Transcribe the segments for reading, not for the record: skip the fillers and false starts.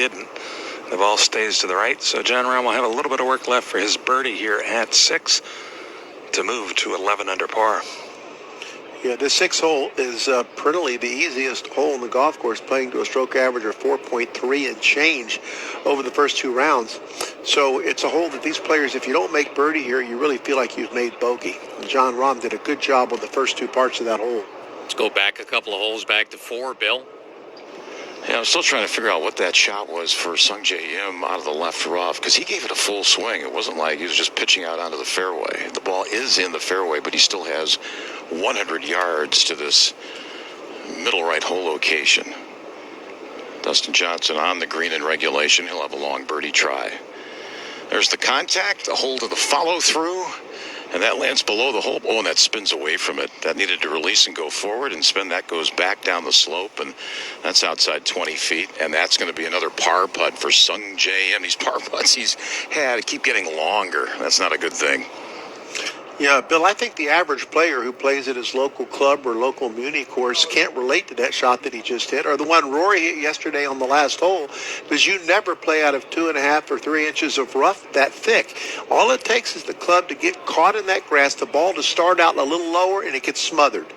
didn't. The ball stays to the right, so John Rahm will have a little bit of work left for his birdie here at 6 to move to 11 under par. Yeah, this 6th hole is prettily the easiest hole in the golf course, playing to a stroke average of 4.3 and change over the first 2 rounds. So it's a hole that these players, if you don't make birdie here, you really feel like you've made bogey. And John Rahm did a good job on the first 2 parts of that hole. Let's go back a couple of holes back to 4, Bill. Yeah, I'm still trying to figure out what that shot was for Sungjae Im out of the left rough, because he gave it a full swing. It wasn't like he was just pitching out onto the fairway. The ball is in the fairway, but he still has 100 yards to this middle right hole location. Dustin Johnson on the green in regulation. He'll have a long birdie try. There's the contact, a hold of the follow-through, and that lands below the hole. Oh, and that spins away from it. That needed to release and go forward and spin. That goes back down the slope, and that's outside 20 feet. And that's going to be another par putt for Sungjae Im. These par putts he's had keep getting longer. That's not a good thing. Yeah, Bill, I think the average player who plays at his local club or local muni course can't relate to that shot that he just hit, or the one Rory hit yesterday on the last hole, because you never play out of 2.5 or 3 inches of rough that thick. All it takes is the club to get caught in that grass, the ball to start out a little lower, and it gets smothered.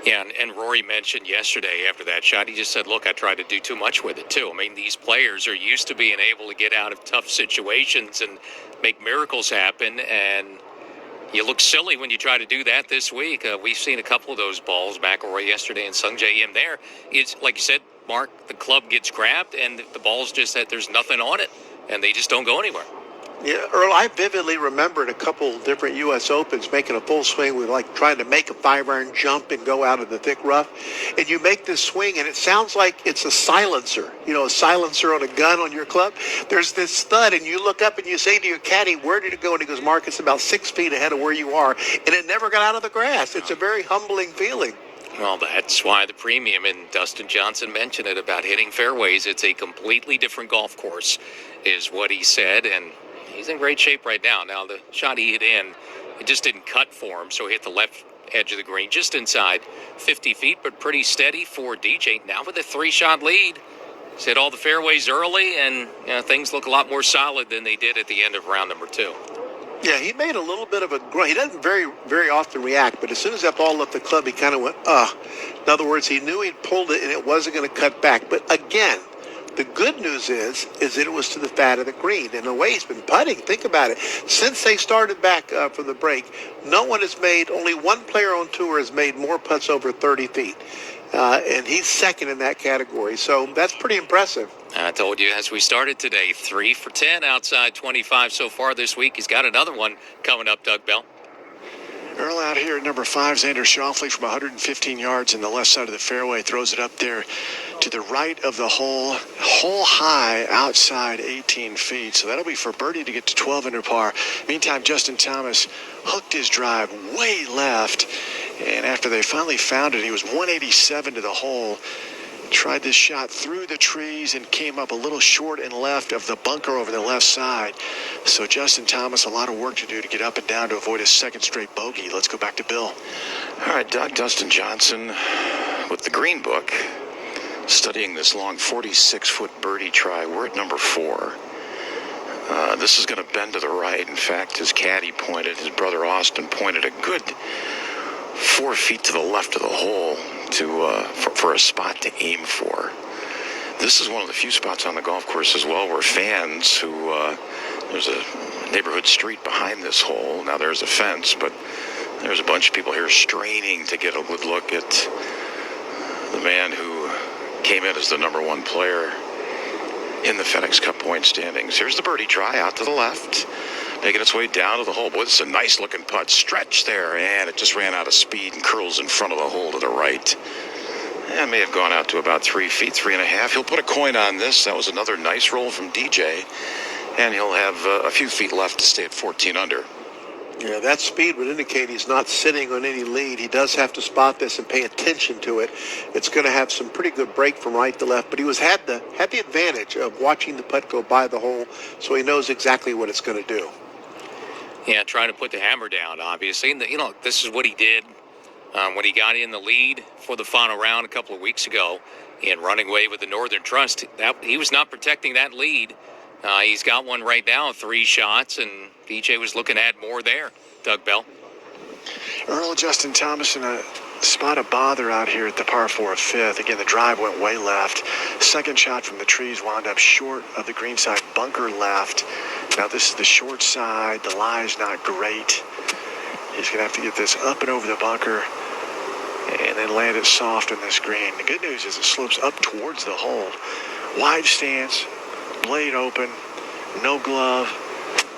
Yeah, and Rory mentioned yesterday after that shot, he just said, look, I tried to do too much with it, too. I mean, these players are used to being able to get out of tough situations and make miracles happen, and you look silly when you try to do that this week. We've seen a couple of those balls, McIlroy yesterday and Sungjae Im there. It's like you said, Mark, the club gets grabbed and the ball's just that there's nothing on it, and they just don't go anywhere. Yeah, Earl, I vividly remembered a couple different U.S. Opens making a full swing with like trying to make a 5-iron jump and go out of the thick rough. And you make this swing, and it sounds like it's a silencer, a silencer on a gun on your club. There's this thud, and you look up and you say to your caddy, where did it go? And he goes, Mark, it's about 6 feet ahead of where you are. And it never got out of the grass. It's a very humbling feeling. Well, that's why the premium, and Dustin Johnson mentioned it about hitting fairways. It's a completely different golf course, is what he said, and he's in great shape right now. Now, the shot he hit in, it just didn't cut for him, so he hit the left edge of the green, just inside 50 feet, but pretty steady for DJ. Now with a 3-shot lead, he's hit all the fairways early, and things look a lot more solid than they did at the end of round number 2. Yeah, he made a little bit of a grunt. He doesn't very, very often react, but as soon as that ball left the club, he kind of went, In other words, he knew he'd pulled it, and it wasn't going to cut back. But again, the good news is that it was to the fat of the green. And the way he's been putting, think about it. Since they started back from the break, only one player on tour has made more putts over 30 feet. And he's second in that category. So that's pretty impressive. I told you as we started today, 3 for 10 outside 25 so far this week. He's got another one coming up, Doug Bell. Earl out here at number 5, Xander Schauffele from 115 yards in the left side of the fairway. Throws it up there to the right of the hole high outside 18 feet. So that'll be for birdie to get to 12 under par. Meantime, Justin Thomas hooked his drive way left. And after they finally found it, he was 187 to the hole. Tried this shot through the trees and came up a little short and left of the bunker over the left side. So Justin Thomas, a lot of work to do to get up and down to avoid a second straight bogey. Let's go back to Bill. All right, Doug, Dustin Johnson with the green book, studying this long 46-foot birdie try. We're at number 4. This is going to bend to the right. In fact, his caddy pointed, his brother Austin pointed a good 4 feet to the left of the hole for a spot to aim for. This is one of the few spots on the golf course as well where fans there's a neighborhood street behind this hole. Now there's a fence, but there's a bunch of people here straining to get a good look at the man who came in as the number 1 player in the FedEx Cup point standings. Here's the birdie try out to the left, making its way down to the hole. Boy, this is a nice looking putt. Stretch there, and it just ran out of speed and curls in front of the hole to the right. And may have gone out to about 3 feet, 3.5. He'll put a coin on this. That was another nice roll from DJ. And he'll have a few feet left to stay at 14 under. Yeah, that speed would indicate he's not sitting on any lead. He does have to spot this and pay attention to it. It's going to have some pretty good break from right to left, but he had the advantage of watching the putt go by the hole, so he knows exactly what it's going to do. Yeah, trying to put the hammer down, obviously. And this is what he did when he got in the lead for the final round a couple of weeks ago. in running away with the Northern Trust. He was not protecting that lead. He's got one right now, 3 shots, and DJ was looking to add more there. Doug Bell. Earl Justin Thomas in a spot of bother out here at the par 4 of 5th. Again, the drive went way left. Second shot from the trees wound up short of the green side bunker left. Now this is the short side. The lie is not great. He's going to have to get this up and over the bunker and then land it soft on this green. The good news is it slopes up towards the hole. Wide stance, blade open, no glove.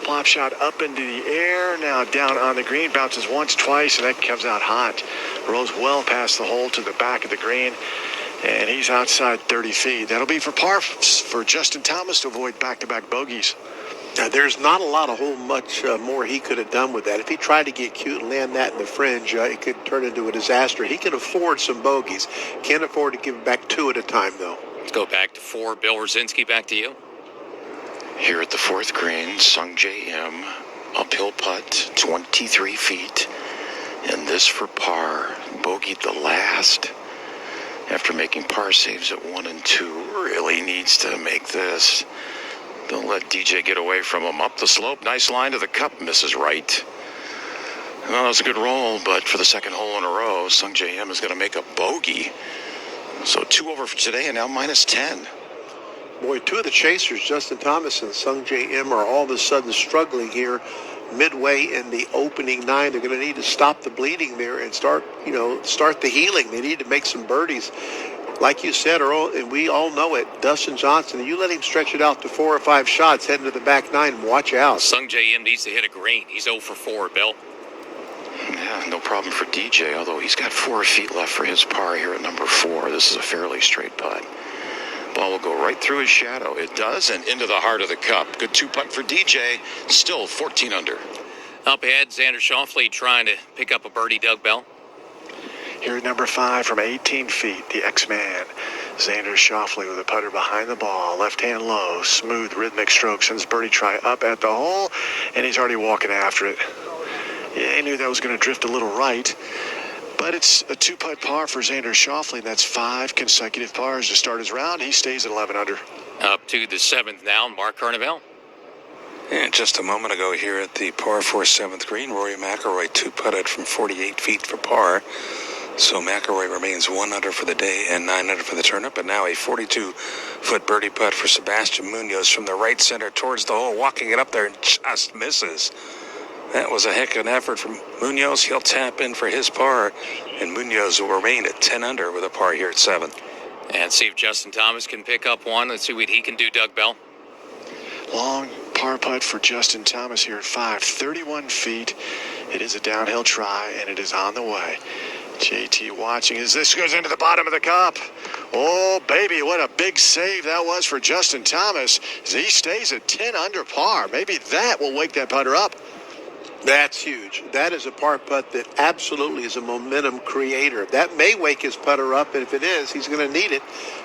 Plop shot up into the air, now down on the green, bounces once, twice, and that comes out hot. Rolls well past the hole to the back of the green, and he's outside 30 feet. That'll be for par for Justin Thomas to avoid back-to-back bogeys. Now, there's not a lot of much more he could have done with that. If he tried to get cute and land that in the fringe, it could turn into a disaster. He can afford some bogeys. Can't afford to give back 2 at a time, though. Let's go back to 4. Bill Rosinski, back to you. Here at the 4th green, Sung J M, uphill putt, 23 feet, and this for par, bogeyed the last. After making par saves at 1 and 2, really needs to make this. Don't let DJ get away from him. Up the slope, nice line to the cup, misses right. Well, that was a good roll, but for the second hole in a row, Sung J M is going to make a bogey. So 2 over for today, and now minus 10. Boy, 2 of the chasers, Justin Thomas and Sung J M, are all of a sudden struggling here midway in the opening 9. They're going to need to stop the bleeding there and start the healing. They need to make some birdies. Like you said, Earl, and we all know it, Dustin Johnson, you let him stretch it out to 4 or 5 shots heading to the back 9, watch out. Sung J M needs to hit a green. He's 0 for 4, Bill. Yeah, no problem for DJ, although he's got 4 feet left for his par here at number 4. This is a fairly straight putt. Ball will go right through his shadow. It does, and into the heart of the cup. Good 2-putt for DJ. Still 14 under. Up ahead, Xander Schauffele trying to pick up a birdie. Doug Bell. Here at number 5 from 18 feet, the X-Man, Xander Schauffele with a putter behind the ball. Left hand low, smooth, rhythmic stroke. Sends birdie try up at the hole, and he's already walking after it. Yeah, he knew that was going to drift a little right. But it's a 2-putt par for Xander Schauffele. That's 5 consecutive pars to start his round. He stays at 11 under. Up to the 7th now, Mark Carnevale. And just a moment ago here at the par 4 7th green, Rory McIlroy 2-putted from 48 feet for par. So McIlroy remains 1 under for the day and 9 under for the tournament. But now a 42-foot birdie putt for Sebastian Munoz from the right center towards the hole, walking it up there and just misses. That was a heck of an effort from Munoz. He'll tap in for his par, and Munoz will remain at 10 under with a par here at 7. And see if Justin Thomas can pick up one. Let's see what he can do, Doug Bell. Long par putt for Justin Thomas here at 5, 31 feet. It is a downhill try, and it is on the way. JT watching as this goes into the bottom of the cup. Oh, baby, what a big save that was for Justin Thomas as he stays at 10 under par. Maybe that will wake that putter up. That's huge. That is a par putt that absolutely is a momentum creator. That may wake his putter up, and if it is, he's going to need it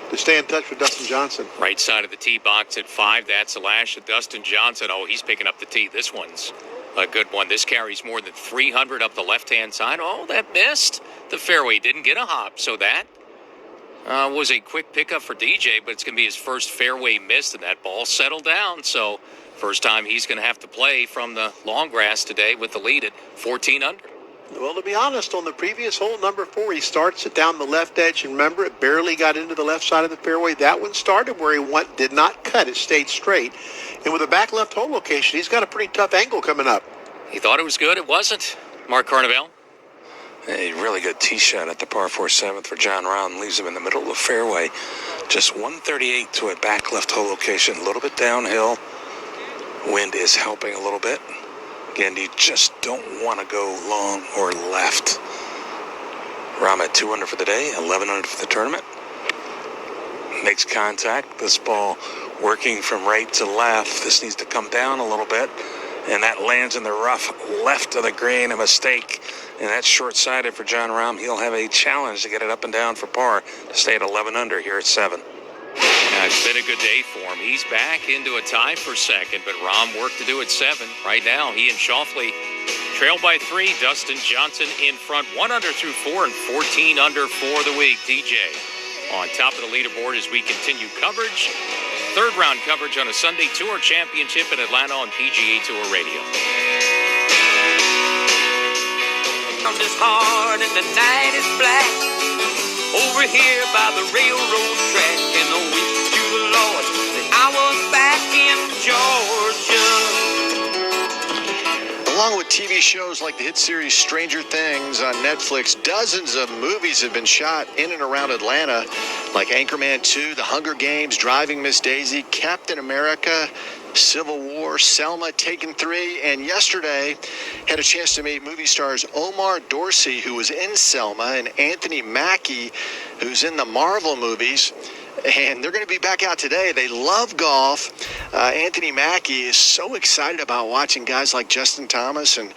to stay in touch with Dustin Johnson. Right side of the tee box at 5. That's a lash of Dustin Johnson. Oh, he's picking up the tee. This one's a good one. This carries more than 300 up the left-hand side. Oh, that missed the fairway. Didn't get a hop, so that was a quick pickup for DJ, but it's going to be his first fairway miss, and that ball settled down. So first time he's going to have to play from the long grass today with the lead at 14 under. Well, to be honest, on the previous hole, number 4, he starts it down the left edge. And remember, it barely got into the left side of the fairway. That one started where he did not cut. It stayed straight. And with a back left hole location, he's got a pretty tough angle coming up. He thought it was good. It wasn't. Mark Carnevale. A really good tee shot at the par 4 7th for John Rahm. Leaves him in the middle of the fairway. Just 138 to a back left hole location. A little bit downhill. Wind is helping a little bit. Again, you just don't want to go long or left. Rahm at 2 under for the day, 11 under for the tournament. Makes contact. This ball working from right to left. This needs to come down a little bit. And that lands in the rough left of the green, a mistake. And that's short-sighted for John Rahm. He'll have a challenge to get it up and down for par to stay at 11 under here at 7. It's been a good day for him. He's back into a tie for second, but Rahm work to do at 7. Right now, he and Schauffele trail by 3. Dustin Johnson in front, 1 under through 4 and 14 under for the week. DJ. on top of the leaderboard as we continue coverage. Third round coverage on a Sunday Tour Championship in Atlanta on PGA Tour Radio. Is hard and the night is black over here by the railroad track, and the wish to the Lord that I was back in Georgia. Along with TV shows like the hit series Stranger Things on Netflix, dozens of movies have been shot in and around Atlanta, like Anchorman 2, The Hunger Games, Driving Miss Daisy, Captain America, Civil War, Selma, Taken 3, and yesterday had a chance to meet movie stars Omar Dorsey, who was in Selma, and Anthony Mackie, who's in the Marvel movies. And they're going to be back out today. They love golf. Anthony Mackie is so excited about watching guys like Justin Thomas and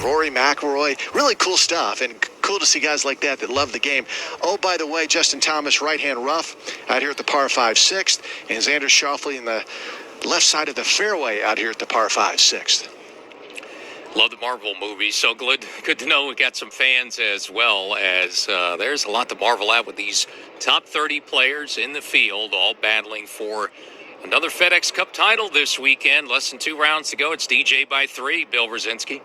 Rory McIlroy. Really cool stuff, and cool to see guys like that love the game. Oh, by the way, Justin Thomas, right-hand rough out here at the par 5 6th, and Xander Schauffele in the left side of the fairway out here at the par 5 6th. Love the Marvel movies. So good to know we got some fans as well, as there's a lot to marvel at with these top 30 players in the field, all battling for another FedEx Cup title this weekend. Less than 2 rounds to go. It's DJ by 3, Bill Brzezinski.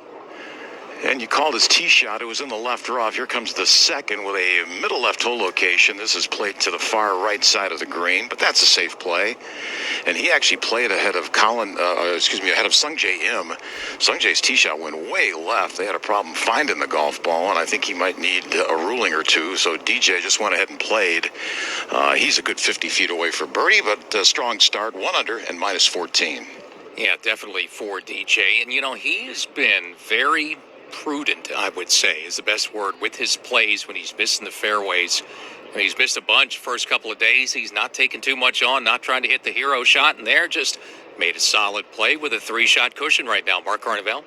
And you called his tee shot. It was in the left rough. Here comes the second with a middle left hole location. This is played to the far right side of the green, but that's a safe play. And he actually played ahead of ahead of Sung Jae Im. Sung Jae's tee shot went way left. They had a problem finding the golf ball, and I think he might need a ruling or two. So DJ just went ahead and played. He's a good 50 feet away for birdie, but a strong start, 1 under and minus 14. Yeah, definitely for DJ. And, he's been very prudent, I would say, is the best word, with his plays when he's missing the fairways. When he's missed a bunch first couple of days, he's not taking too much on, not trying to hit the hero shot, and there just made a solid play with a 3-shot cushion right now. Mark Carnevale.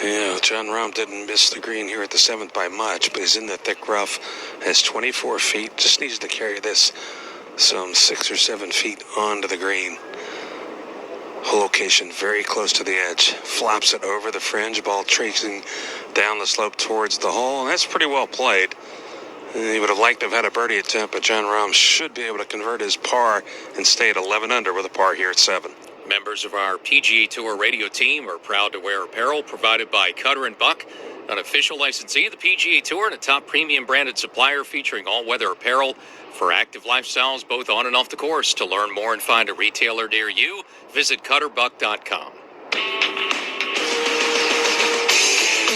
Yeah, John Rahm didn't miss the green here at the 7th by much, but he's in the thick rough, has 24 feet, just needs to carry this some 6 or 7 feet onto the green. Hole location very close to the edge. Flops it over the fringe, ball tracing down the slope towards the hole, and that's pretty well played. And he would have liked to have had a birdie attempt, but John Rahm should be able to convert his par and stay at 11 under with a par here at 7. Members of our PGA Tour radio team are proud to wear apparel provided by Cutter & Buck, an official licensee of the PGA Tour and a top premium branded supplier featuring all-weather apparel for active lifestyles both on and off the course. To learn more and find a retailer near you, visit cutterbuck.com.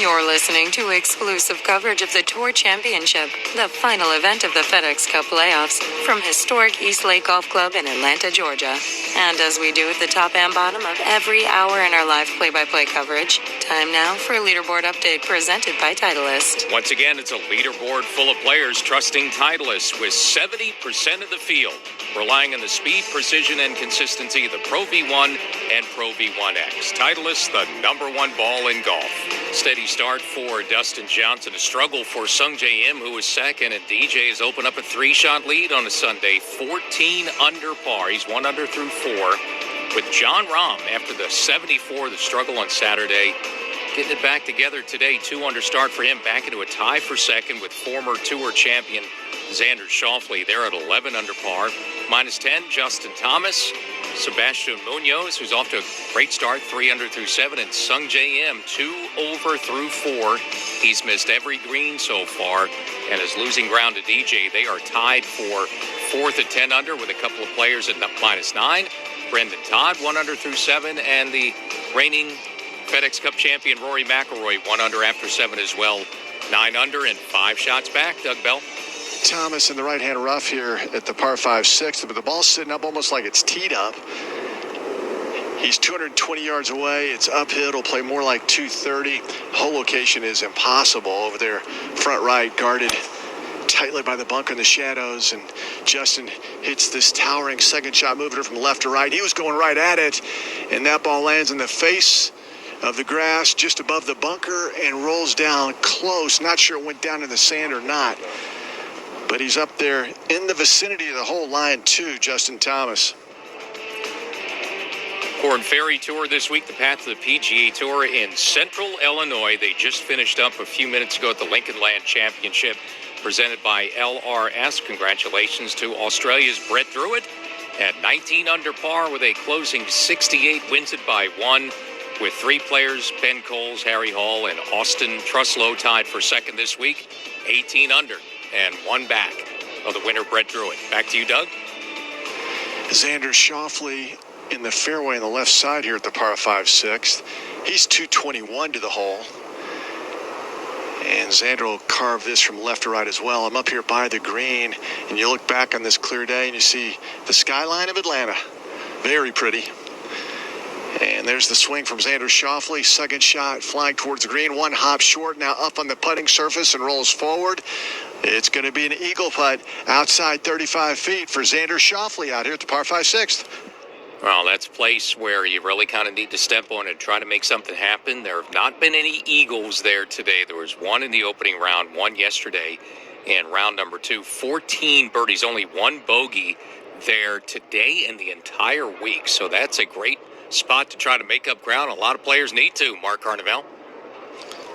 You're listening to exclusive coverage of the Tour Championship, the final event of the FedEx Cup playoffs, from historic East Lake Golf Club in Atlanta, Georgia. And as we do at the top and bottom of every hour in our live play-by-play coverage, time now for a leaderboard update presented by Titleist. Once again, it's a leaderboard full of players trusting Titleist, with 70% of the field relying on the speed, precision, and consistency of the Pro V1 and Pro V1X. Titleist, the #1 ball in golf. Steady start for Dustin Johnson. A struggle for Sung Jae Im, who was second, and DJ has opened up a 3-shot lead on a Sunday, 14 under par. He's 1 under through 4. With John Rahm, after the 74, the struggle on Saturday, getting it back together today. 2 under start for him, back into a tie for second with former Tour champion Xander Schauffele. They're at 11 under par. Minus 10, Justin Thomas. Sebastian Munoz, who's off to a great start, 3 under through 7, and Sung Jae Im, 2 over through 4. He's missed every green so far and is losing ground to DJ. They are tied for 4th at 10 under with a couple of players at minus 9. Brendan Todd, 1 under through 7, and the reigning FedEx Cup champion Rory McIlroy, 1 under after 7 as well. 9 under and 5 shots back. Doug Bell. Thomas in the right-hand rough here at the par 5 6, but the ball's sitting up almost like it's teed up. He's 220 yards away. It's uphill. It'll play more like 230. Hole location is impossible over there, front right, guarded tightly by the bunker in the shadows, and Justin hits this towering second shot, moving it from left to right. He was going right at it, and that ball lands in the face of the grass just above the bunker and rolls down close. Not sure it went down in the sand or not, but he's up there in the vicinity of the hole line too, Justin Thomas. Corn Ferry Tour this week, the path to the PGA Tour in Central Illinois. They just finished up a few minutes ago at the Lincoln Land Championship. presented by LRS. Congratulations to Australia's Brett Druitt at 19 under par with a closing 68, wins it by 1 with 3 players, Ben Coles, Harry Hall, and Austin Truslow tied for second this week, 18 under and 1 back of the winner, Brett Druitt. Back to you, Doug. Xander Schauffele in the fairway on the left side here at the par 5 sixth. He's 221 to the hole. And Xander will carve this from left to right as well. I'm up here by the green, and you look back on this clear day and you see the skyline of Atlanta. Very pretty. And there's the swing from Xander Schauffele. Second shot flying towards the green. 1 hop short, now up on the putting surface and rolls forward. It's going to be an eagle putt outside 35 feet for Xander Schauffele out here at the par 5 sixth. Well, that's a place where you really kind of need to step on and try to make something happen. There have not been any eagles there today. There was 1 in the opening round, 1 yesterday in round number 2. 14 birdies, only 1 bogey there today and the entire week. So that's a great spot to try to make up ground. A lot of players need to, Mark Carnevale.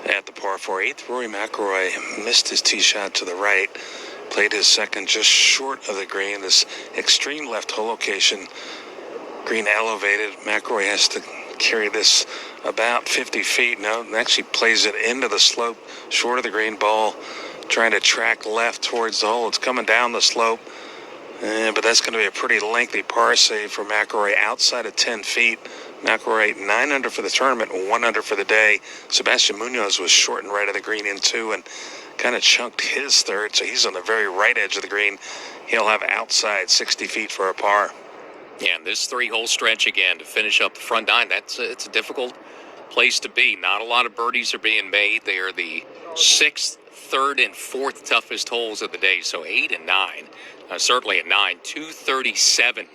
At the par 4 8th, Rory McIlroy missed his tee shot to the right, played his second just short of the green. This extreme left hole location, green elevated. McIlroy has to carry this about 50 feet. No, actually plays it into the slope, short of the green. Ball trying to track left towards the hole. It's coming down the slope, but that's going to be a pretty lengthy par save for McIlroy outside of 10 feet. McIlroy 9 under for the tournament, 1 under for the day. Sebastian Munoz was short and right of the green in 2 and kind of chunked his third, so he's on the very right edge of the green. He'll have outside 60 feet for a par. Yeah, and this 3-hole stretch again to finish up the front 9, it's a difficult place to be. Not a lot of birdies are being made. They are the 6th, 3rd, and 4th toughest holes of the day, so 8 and 9. Certainly at 9, 237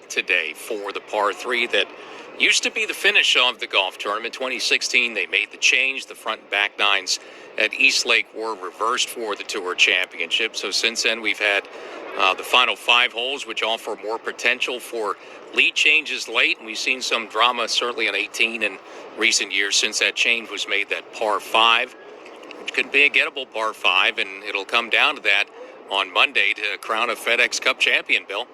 today for the par 3 that used to be the finish of the golf tournament. 2016, they made the change. The front and back 9s at East Lake were reversed for the Tour Championship. So since then, we've had the final 5 holes, which offer more potential for lead changes late. And we've seen some drama, certainly on 18 in recent years since that change was made, that par 5, which could be a gettable par 5. And it'll come down to that on Monday to crown a FedEx Cup champion, Bill.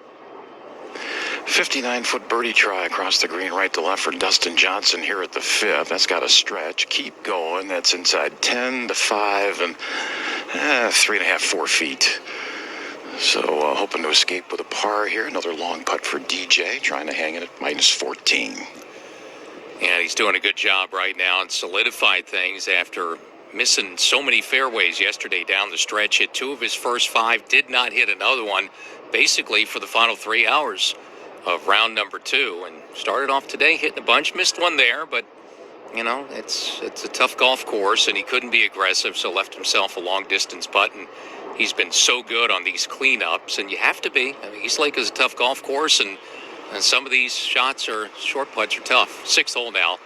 59-foot birdie try across the green right to left for Dustin Johnson here at the 5th. That's got a stretch. Keep going. That's inside 10 to 5 and 3.5, 4 feet. So hoping to escape with a par here. Another long putt for DJ, trying to hang it at minus 14. And he's doing a good job right now and solidified things after missing so many fairways yesterday down the stretch. Hit 2 of his first 5, did not hit another one basically for the final 3 hours of round number 2, and started off today hitting a bunch. Missed one there, but you know, it's a tough golf course and he couldn't be aggressive, so left himself a long distance putt. And he's been so good on these cleanups, and you have to be. I mean, East Lake is a tough golf course, and some of these shots are short putts are tough. 6th hole now,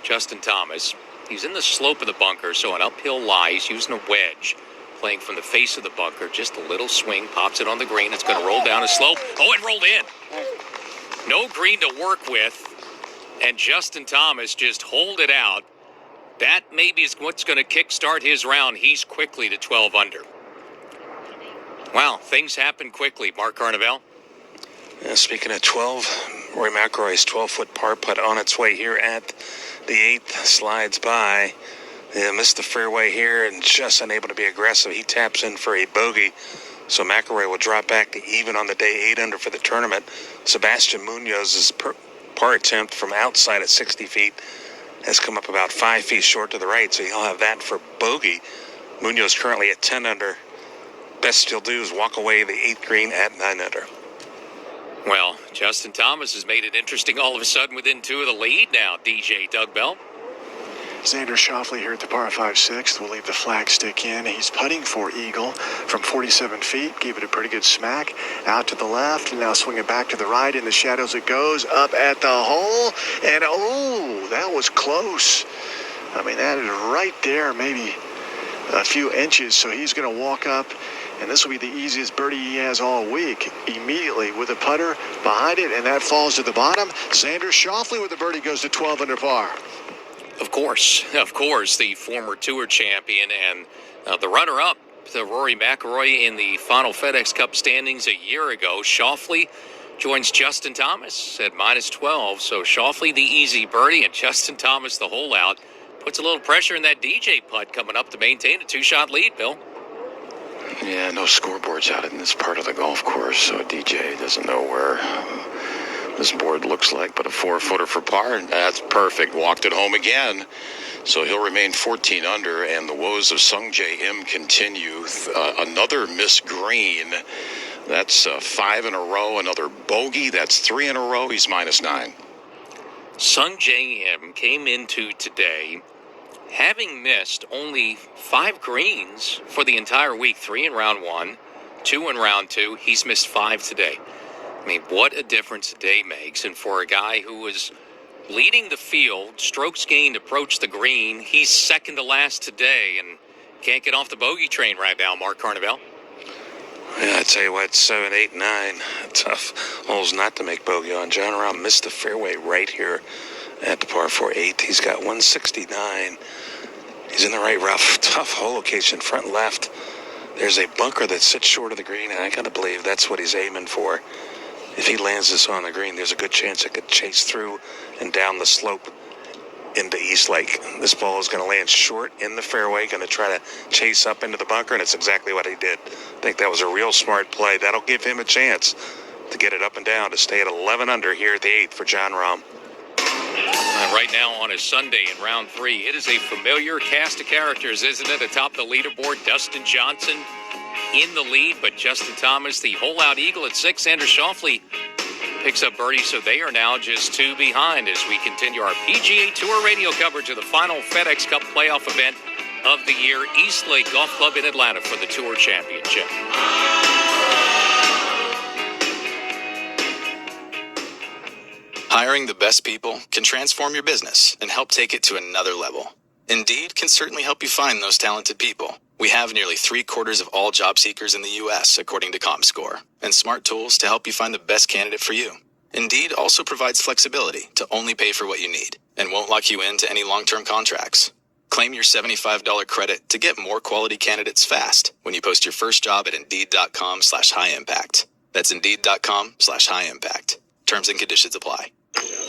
Justin Thomas. He's in the slope of the bunker, so an uphill lie. He's using a wedge, playing from the face of the bunker. Just a little swing, pops it on the green. It's going to roll down a slope. Oh, it rolled in. No green to work with, and Justin Thomas just holed it out. That maybe is what's going to kickstart his round. He's quickly to 12 under. Wow, things happen quickly. Mark Carnevale. Speaking of 12, Rory McIlroy's 12-foot par putt on its way here at the 8th slides by. Missed the fairway here and just unable to be aggressive. He taps in for a bogey, so McIlroy will drop back to even on the day, 8 under for the tournament. Sebastian Munoz's par attempt from outside at 60 feet has come up about 5 feet short to the right, so he'll have that for bogey. Munoz currently at 10 under. Best he'll do is walk away the 8th green at 9 under. Well, Justin Thomas has made it interesting all of a sudden within 2 of the lead now, DJ Doug Bell. Xander Schauffele here at the par 5 6th will leave the flag stick in. He's putting for eagle from 47 feet. Gave it a pretty good smack out to the left, and now swinging back to the right. In the shadows it goes up at the hole, and oh, that was close. I mean, that is right there, maybe a few inches. So he's going to walk up, and this will be the easiest birdie he has all week. Immediately with a putter behind it, and that falls to the bottom. Xander Schauffele with the birdie goes to 12 under par. Of course, the former Tour champion and the runner-up to Rory McIlroy in the final FedEx Cup standings a year ago. Schauffele joins Justin Thomas at -12. So Schauffele the easy birdie and Justin Thomas the hole out. Puts a little pressure in that DJ putt coming up to maintain a 2-shot lead, Bill. Yeah, no scoreboards out in this part of the golf course, so DJ doesn't know where this board looks like, but a 4-footer for par, and that's perfect. Walked it home again. So he'll remain 14 under, and the woes of Sung Jae Im continue. Another missed green. That's 5 in a row. Another bogey. That's 3 in a row. He's -9. Sung Jae Im came into today having missed only 5 greens for the entire week. 3 in round 1, 2 in round 2. He's missed 5 today. I mean, what a difference a day makes. And for a guy who was leading the field, strokes gained, approach the green, he's second to last today and can't get off the bogey train right now, Mark Carnevale. Yeah, I tell you what, 7, 8, 9, tough holes not to make bogey on. John Rahm missed the fairway right here at the par 4 8. He's got 169. He's in the right rough. Tough hole location, front left. There's a bunker that sits short of the green, and I got to believe that's what he's aiming for. If he lands this on the green, there's a good chance it could chase through and down the slope into East Lake. This ball is going to land short in the fairway, going to try to chase up into the bunker, and it's exactly what he did. I think that was a real smart play. That'll give him a chance to get it up and down, to stay at 11 under here at the 8th for John Rahm. Right now on a Sunday in round 3, it is a familiar cast of characters, isn't it? Atop the leaderboard, Dustin Johnson in the lead, but Justin Thomas, the hole-out eagle at 6. Xander Schauffele picks up birdie, so they are now just 2 behind as we continue our PGA Tour radio coverage of the final FedEx Cup playoff event of the year, East Lake Golf Club in Atlanta for the Tour Championship. Hiring the best people can transform your business and help take it to another level. Indeed can certainly help you find those talented people. We have nearly 3/4 of all job seekers in the U.S., according to ComScore, and smart tools to help you find the best candidate for you. Indeed also provides flexibility to only pay for what you need and won't lock you into any long-term contracts. Claim your $75 credit to get more quality candidates fast when you post your first job at Indeed.com/high-impact. That's Indeed.com/high-impact. Terms and conditions apply.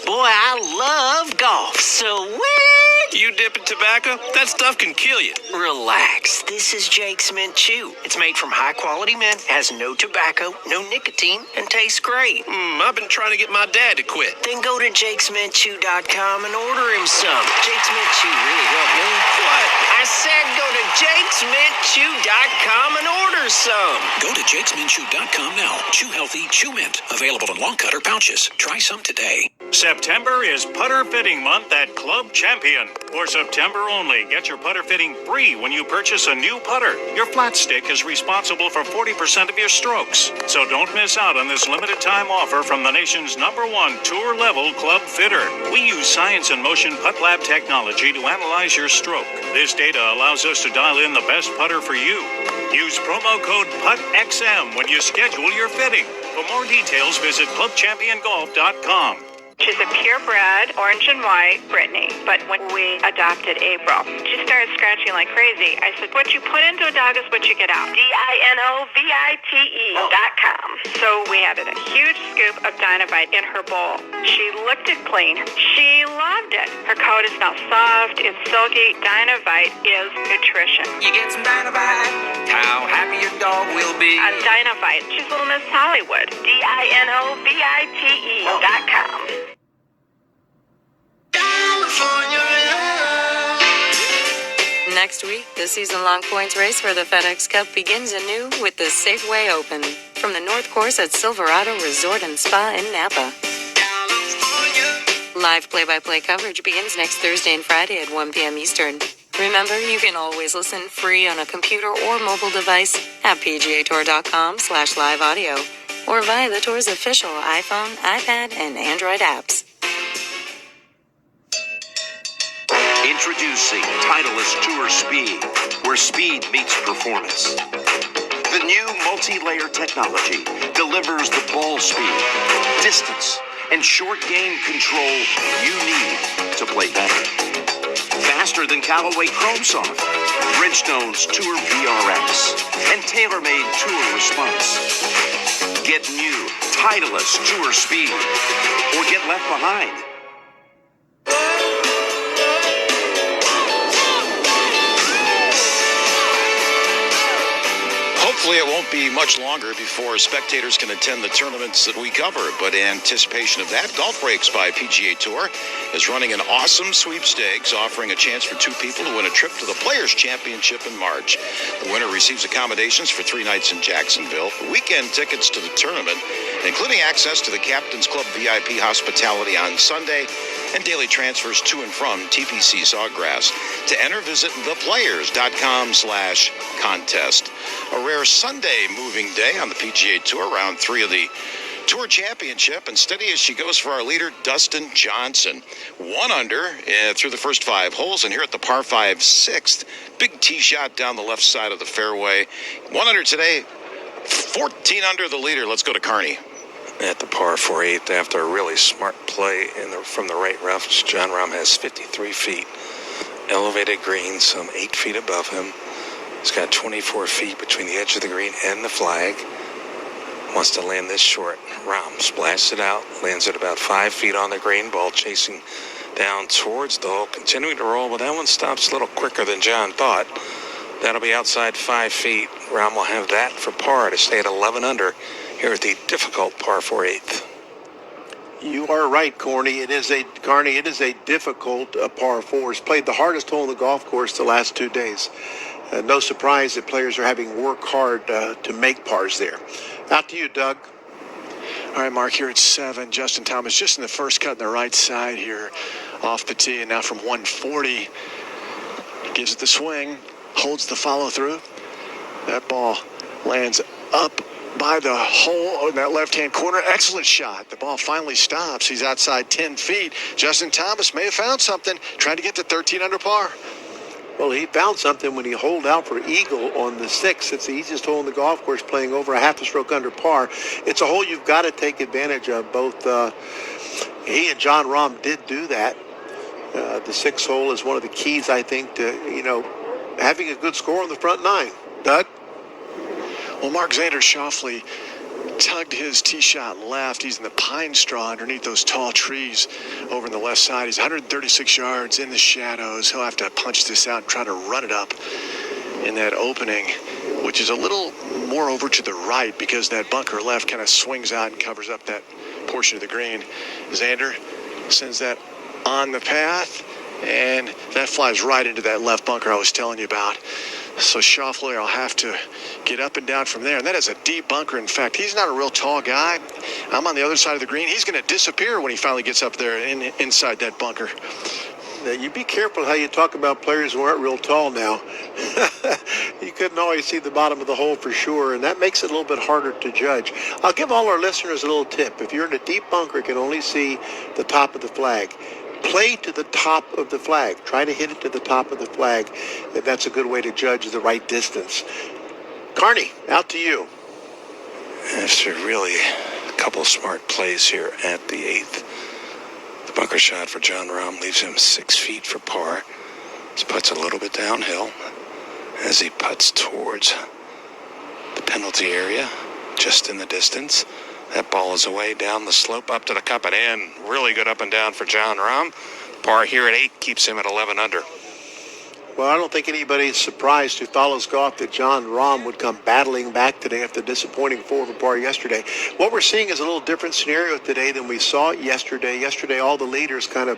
Boy, I love golf. Sweet! You dipping tobacco? That stuff can kill you. Relax. This is Jake's Mint Chew. It's made from high-quality mint, has no tobacco, no nicotine, and tastes great. I've been trying to get my dad to quit. Then go to jakesmintchew.com and order him some. Jake's Mint Chew really helped me. What? I said go to jakesmintchew.com and order some. Go to jakesmintchew.com now. Chew healthy, chew mint. Available in long cut or pouches. Try some today. September is putter fitting month at Club Champion. For September only, get your putter fitting free when you purchase a new putter. Your flat stick is responsible for 40% of your strokes. So don't miss out on this limited time offer from the nation's #1 tour level club fitter. We use science and motion putt lab technology to analyze your stroke. This data allows us to dial in the best putter for you. Use promo code PUTXM when you schedule your fitting. For more details, visit clubchampiongolf.com. She's a purebred, orange and white Brittany. But when we adopted April, she started scratching like crazy. I said, what you put into a dog is what you get out. DINOVITE.com. So we added a huge scoop of Dinovite in her bowl. She licked it clean. She loved it. Her coat is now soft. It's silky. Dinovite is nutrition. You get some Dinovite, how happy your dog will be. Dinovite. She's Little Miss Hollywood. DINOVITE.com. Next week, the season-long points race for the FedEx Cup begins anew with the Safeway Open from the North Course at Silverado Resort and Spa in Napa. Live play-by-play coverage begins next Thursday and Friday at 1 p.m. Eastern. Remember, you can always listen free on a computer or mobile device at pgatour.com/live audio or via the Tour's official iPhone, iPad, and Android apps. Introducing Titleist Tour Speed, where speed meets performance. The new multi-layer technology delivers the ball speed, distance, and short game control you need to play better. Faster than Callaway Chrome Soft, Bridgestone's Tour VRX, and TaylorMade Tour Response. Get new Titleist Tour Speed or get left behind. Hopefully it won't be much longer before spectators can attend the tournaments that we cover, but in anticipation of that, Golf Breaks by PGA Tour is running an awesome sweepstakes, offering a chance for 2 people to win a trip to the Players' Championship in March. The winner receives accommodations for 3 nights in Jacksonville, weekend tickets to the tournament, including access to the Captain's Club VIP hospitality on Sunday, and daily transfers to and from TPC Sawgrass. To enter, visit theplayers.com/contest. A rare Sunday moving day on the PGA Tour, round 3 of the Tour Championship, and steady as she goes for our leader, Dustin Johnson. 1 under through the first 5 holes, and here at the par 5 6th, big tee shot down the left side of the fairway. 1 under today, 14 under the leader. Let's go to Carney. At the par 4 8th, after a really smart play from the right rough, Jon Rahm has 53 feet. Elevated green, some 8 feet above him. He's got 24 feet between the edge of the green and the flag. Wants to land this short. Rahm splashed it out, lands it about 5 feet on the green, ball chasing down towards the hole, continuing to roll, but that one stops a little quicker than John thought. That'll be outside 5 feet. Rahm will have that for par to stay at 11 under here at the difficult par 4 8th. You are right, Carney. It is a difficult par 4. It's played the hardest hole on the golf course the last 2 days. No surprise that players are having work hard to make pars there. Out to you, Doug. All right, Mark, here at 7. Justin Thomas just in the first cut on the right side here off the tee, and now from 140, gives it the swing, holds the follow through. That ball lands up by the hole in that left-hand corner. Excellent shot. The ball finally stops. He's outside 10 feet. Justin Thomas may have found something, trying to get to 13 under par. Well, he found something when he holed out for eagle on the 6th. It's the easiest hole in the golf course, playing over a half a stroke under par. It's a hole you've got to take advantage of. Both he and Jon Rahm did do that. The 6th hole is one of the keys, I think, to having a good score on the front 9. Doug? Well, Mark Schauffele tugged his tee shot left. He's in the pine straw underneath those tall trees over on the left side. He's 136 yards in the shadows. He'll have to punch this out and try to run it up in that opening, which is a little more over to the right because that bunker left kind of swings out and covers up that portion of the green. Xander sends that on the path, and that flies right into that left bunker I was telling you about. So Schauffele will have to get up and down from there. And that is a deep bunker. In fact, he's not a real tall guy. I'm on the other side of the green. He's going to disappear when he finally gets up there inside that bunker. Now, you be careful how you talk about players who aren't real tall now. You couldn't always see the bottom of the hole for sure, and that makes it a little bit harder to judge. I'll give all our listeners a little tip. If you're in a deep bunker, you can only see the top of the flag. Play to the top of the flag. Try to hit it to the top of the flag. That's a good way to judge the right distance. Carney, out to you. After really a couple of smart plays here at the 8th, the bunker shot for Jon Rahm leaves him 6 feet for par. His putt's a little bit downhill as he putts towards the penalty area, just in the distance. That ball is away down the slope up to the cup and in. Really good up and down for Jon Rahm. Par here at 8 keeps him at 11 under. Well, I don't think anybody's surprised who follows golf that Jon Rahm would come battling back today after the disappointing 4 over par yesterday. What we're seeing is a little different scenario today than we saw yesterday. Yesterday, all the leaders kind of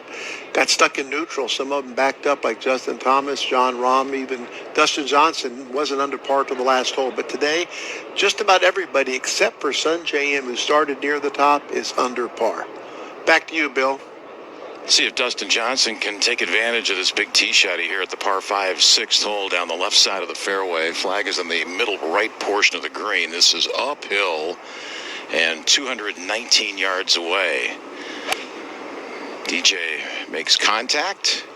got stuck in neutral. Some of them backed up, like Justin Thomas, Jon Rahm, even Dustin Johnson wasn't under par to the last hole. But today, just about everybody except for Sungjae Im, who started near the top, is under par. Back to you, Bill. See if Dustin Johnson can take advantage of this big tee shot here at the par 5 6th hole down the left side of the fairway. Flag is in the middle right portion of the green. This is uphill and 219 yards away. DJ makes contact.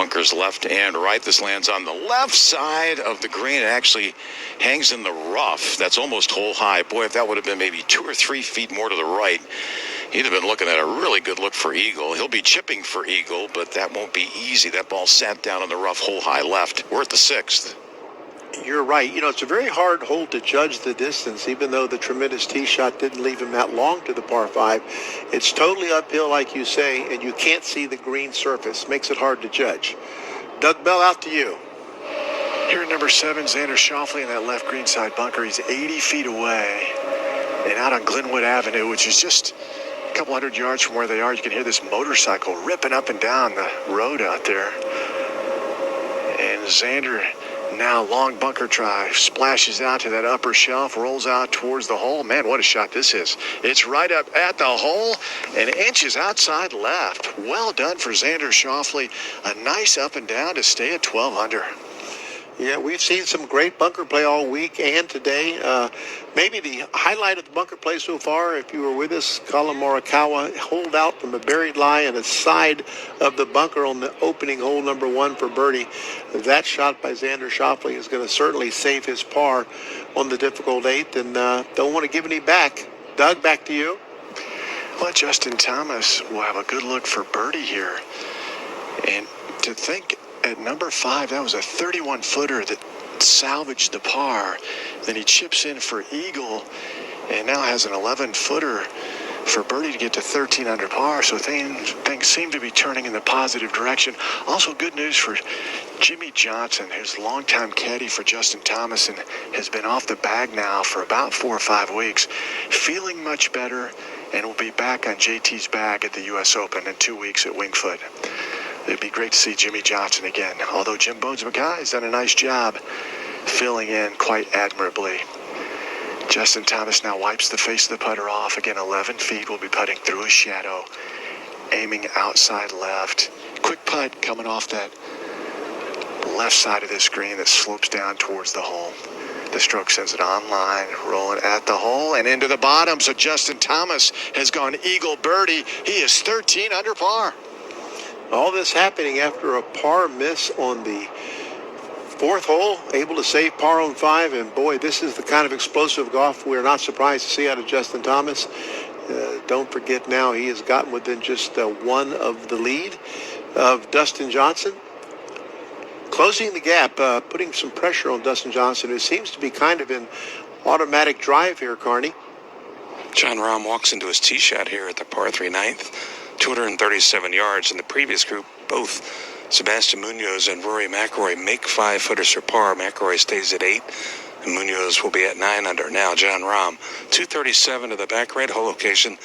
bunkers left and right. This lands on the left side of the green. It actually hangs in the rough. That's almost hole high. Boy, if that would have been maybe 2 or 3 feet more to the right, he'd have been looking at a really good look for eagle. He'll be chipping for eagle, but that won't be easy. That ball sat down in the rough, hole high left. We're at the 6th. You're right. It's a very hard hole to judge the distance, even though the tremendous tee shot didn't leave him that long to the par 5. It's totally uphill, like you say, and you can't see the green surface. Makes it hard to judge. Doug Bell, out to you. Here at number 7, Xander Schauffele in that left green side bunker. He's 80 feet away. And out on Glenwood Avenue, which is just a couple hundred yards from where they are, you can hear this motorcycle ripping up and down the road out there. And Xander, now long bunker try, splashes out to that upper shelf, rolls out towards the hole. Man, what a shot this is. It's right up at the hole and inches outside left. Well done for Xander Schauffele. A nice up and down to stay at 12 under. Yeah, we've seen some great bunker play all week and today. Maybe the highlight of the bunker play so far, if you were with us, Colin Morikawa holed out from a buried lie and a side of the bunker on the opening hole, number 1 for birdie. That shot by Xander Schauffele is going to certainly save his par on the difficult 8th, and don't want to give any back. Doug, back to you. Well, Justin Thomas will have a good look for birdie here. And to think, at number 5, that was a 31-footer that salvaged the par. Then he chips in for eagle and now has an 11-footer for birdie to get to 13 under par. So things seem to be turning in the positive direction. Also good news for Jimmy Johnson, who's longtime caddy for Justin Thomas and has been off the bag now for about 4 or 5 weeks. Feeling much better and will be back on JT's bag at the U.S. Open in 2 weeks at Winged Foot. It'd be great to see Jimmy Johnson again, although Jim Bones McKay has done a nice job filling in quite admirably. Justin Thomas now wipes the face of the putter off. Again, 11 feet. Will be putting through his shadow, aiming outside left. Quick putt coming off that left side of the screen that slopes down towards the hole. The stroke sends it online, rolling at the hole and into the bottom. So Justin Thomas has gone eagle birdie. He is 13 under par. All this happening after a par miss on the 4th hole, able to save par on 5, and boy, this is the kind of explosive golf we're not surprised to see out of Justin Thomas. Don't forget now he has gotten within just 1 of the lead of Dustin Johnson. Closing the gap, putting some pressure on Dustin Johnson, who seems to be kind of in automatic drive here, Carney. Jon Rahm walks into his tee shot here at the par 3 9th. 237 yards. In the previous group, both Sebastian Munoz and Rory McIlroy make 5-footers for par. McIlroy stays at 8, and Munoz will be at 9 under. Now, Jon Rahm, 237 to the back right hole location,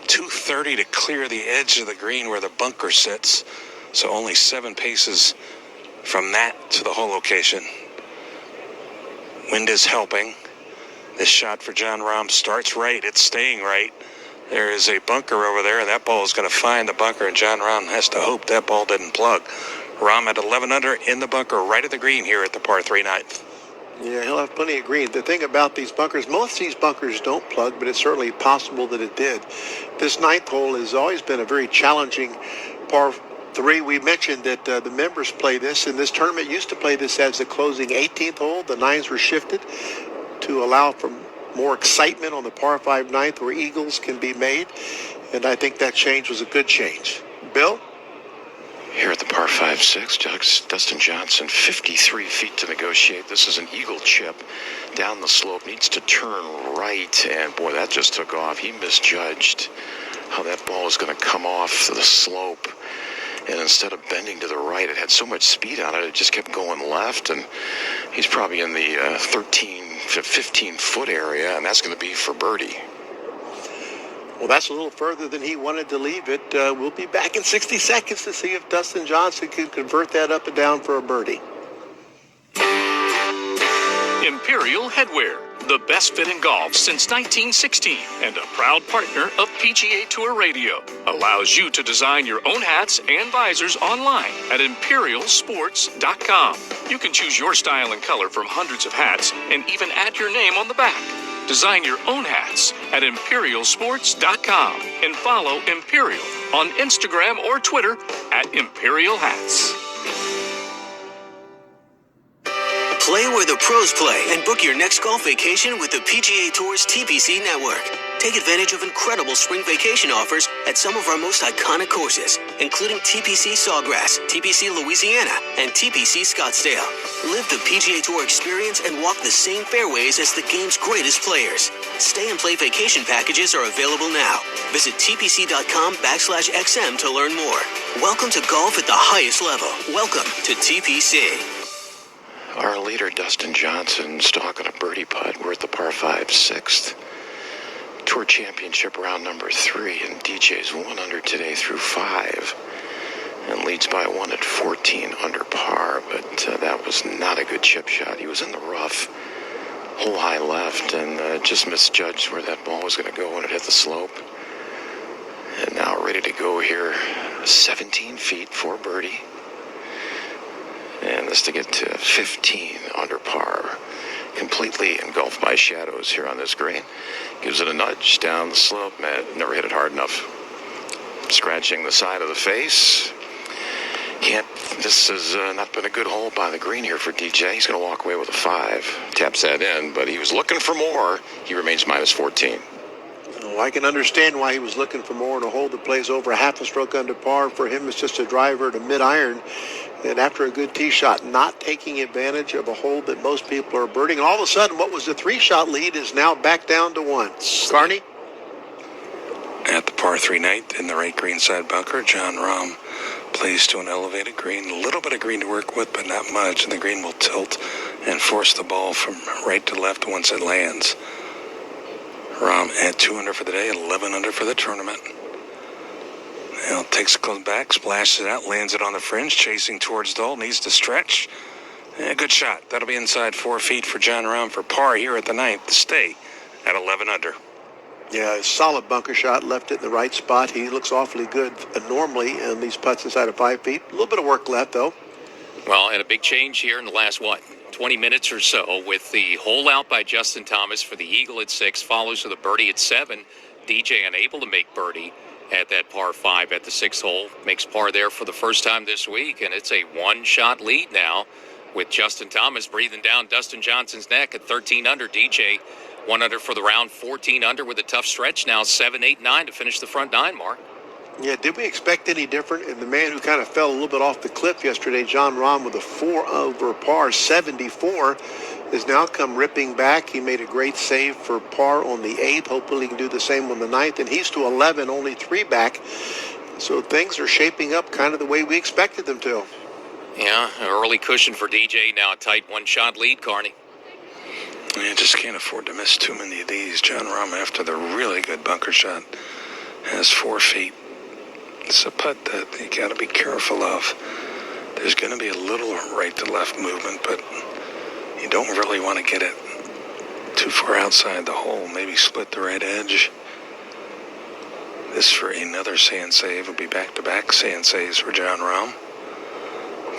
230 to clear the edge of the green where the bunker sits. So only 7 paces from that to the hole location. Wind is helping. This shot for Jon Rahm starts right. It's staying right. There is a bunker over there, and that ball is going to find the bunker, and Jon Rahm has to hope that ball didn't plug. Rahm at 11 under in the bunker right at the green here at the par 3 9th. Yeah, he'll have plenty of green. The thing about these bunkers, most of these bunkers don't plug, but it's certainly possible that it did. This 9th hole has always been a very challenging par 3. We mentioned that the members play this, and this tournament used to play this as the closing 18th hole. The 9s were shifted to allow for more excitement on the par 5 9th where eagles can be made, and I think that change was a good change. Bill? Here at the par 5 6, Dustin Johnson, 53 feet to negotiate. This is an eagle chip down the slope. Needs to turn right, and boy, that just took off. He misjudged how that ball was going to come off the slope, and instead of bending to the right, it had so much speed on it, it just kept going left, and he's probably in the 13 to 15-foot area, and that's going to be for birdie. Well, that's a little further than he wanted to leave it. We'll be back in 60 seconds to see if Dustin Johnson can convert that up and down for a birdie. Imperial Headwear, the best fit in golf since 1916 and a proud partner of PGA Tour Radio, allows you to design your own hats and visors online at imperialsports.com. You can choose your style and color from hundreds of hats and even add your name on the back. Design your own hats at imperialsports.com and follow Imperial on Instagram or Twitter at Imperial Hats. Play where the pros play and book your next golf vacation with the PGA Tour's TPC network. Take advantage of incredible spring vacation offers at some of our most iconic courses, including TPC Sawgrass, TPC Louisiana, and TPC Scottsdale. Live the PGA Tour experience and walk the same fairways as the game's greatest players. Stay and play vacation packages are available now. Visit tpc.com/XM to learn more. Welcome to golf at the highest level. Welcome to TPC. Our leader, Dustin Johnson, stalking a birdie putt. We're at the par 5 6th. Tour Championship round number 3, and DJ's 1 under today through 5, and leads by 1 at 14 under par, but that was not a good chip shot. He was in the rough, hole high left, and just misjudged where that ball was going to go when it hit the slope. And now ready to go here, 17 feet for birdie, and this to get to 15 under par. Completely engulfed by shadows here on this green. Gives it a nudge down the slope. Man, never hit it hard enough. Scratching the side of the face. This has not been a good hole by the green here for DJ. He's going to walk away with a 5. Taps that in, but he was looking for more. He remains minus 14. Oh, I can understand why he was looking for more in a hole that plays over half a stroke under par. For him, it's just a driver to mid-iron. And after a good tee shot, not taking advantage of a hole that most people are birding. And all of a sudden, what was a 3-shot lead is now back down to 1. Carney? At the par 3 ninth in the right green side bunker, Jon Rahm plays to an elevated green. A little bit of green to work with, but not much. And the green will tilt and force the ball from right to left once it lands. Rahm at 2 under for the day, 11 under for the tournament. Now takes the club back, splashes it out, lands it on the fringe, chasing towards the hole, needs to stretch. Good shot. That'll be inside 4 feet for Jon Rahm for par here at the 9th to stay at 11 under. Yeah, a solid bunker shot, left it in the right spot. He looks awfully good normally in these putts inside of 5 feet. A little bit of work left, though. Well, and a big change here in the last, 20 minutes or so, with the hole out by Justin Thomas for the eagle at 6, follows with a birdie at 7. DJ unable to make birdie at that par 5 at the 6th hole. Makes par there for the first time this week, and it's a 1-shot lead now with Justin Thomas breathing down Dustin Johnson's neck at 13 under. DJ 1 under for the round, 14 under with a tough stretch now, 7, 8, 9 to finish the front 9, Mark. Yeah, did we expect any different? And the man who kind of fell a little bit off the cliff yesterday, Jon Rahm, with a 4 over par 74, has now come ripping back. He made a great save for par on the 8th. Hopefully he can do the same on the 9th. And he's to 11, only 3 back. So things are shaping up kind of the way we expected them to. Yeah, an early cushion for DJ, now a tight 1-shot lead, Carney. You just can't afford to miss too many of these. Jon Rahm, after the really good bunker shot, has 4 feet. It's a putt that you got to be careful of. There's going to be a little right to left movement, but you don't really want to get it too far outside the hole. Maybe split the right edge. This for another sand save. Will be back-to-back sand saves for Jon Rahm.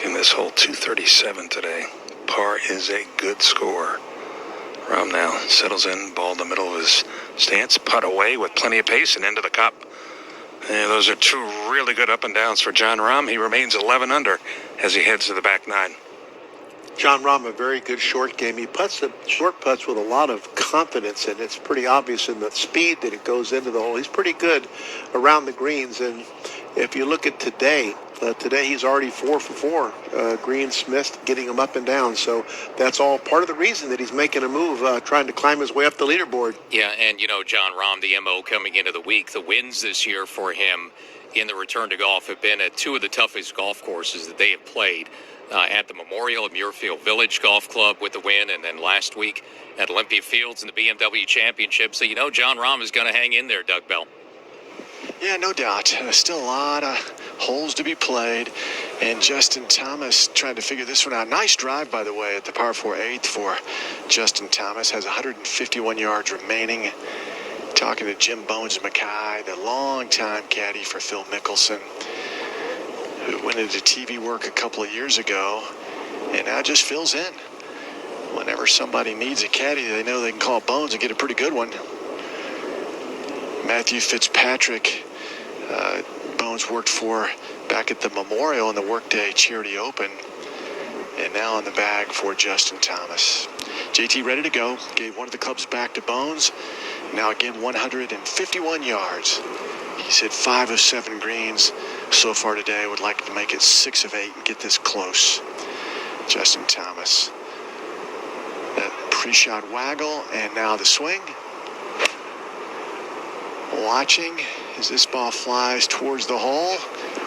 In this hole 237 today. Par is a good score. Rahm now settles in, ball in the middle of his stance, putt away with plenty of pace and into the cup. And those are 2 really good up and downs for Jon Rahm. He remains 11 under as he heads to the back 9. Jon Rahm, a very good short game. He putts the short putts with a lot of confidence, and it's pretty obvious in the speed that it goes into the hole. He's pretty good around the greens, and if you look at today he's already 4 for 4. Greens missed, getting him up and down. So that's all part of the reason that he's making a move, trying to climb his way up the leaderboard. Yeah, and Jon Rahm, the MO coming into the week, the wins this year for him in the return to golf have been at 2 of the toughest golf courses that they have played. At the Memorial at Muirfield Village Golf Club with the win, and then last week at Olympia Fields in the BMW Championship. So Jon Rahm is going to hang in there, Doug Bell. Yeah, no doubt. Still a lot of holes to be played. And Justin Thomas trying to figure this one out. Nice drive, by the way, at the par 4 8th for Justin Thomas. Has 151 yards remaining. Talking to Jim Bones Mackay, the longtime caddy for Phil Mickelson, who went into TV work a couple of years ago and now just fills in. Whenever somebody needs a caddy, they know they can call Bones and get a pretty good one. Matthew Fitzpatrick, Bones worked for back at the Memorial in the Workday Charity Open. And now in the bag for Justin Thomas. JT ready to go. Gave one of the clubs back to Bones. Now again, 151 yards. He's hit 5 of 7 greens so far today. Would like to make it 6 of 8 and get this close. Justin Thomas. That pre-shot waggle, and now the swing. Watching as this ball flies towards the hole.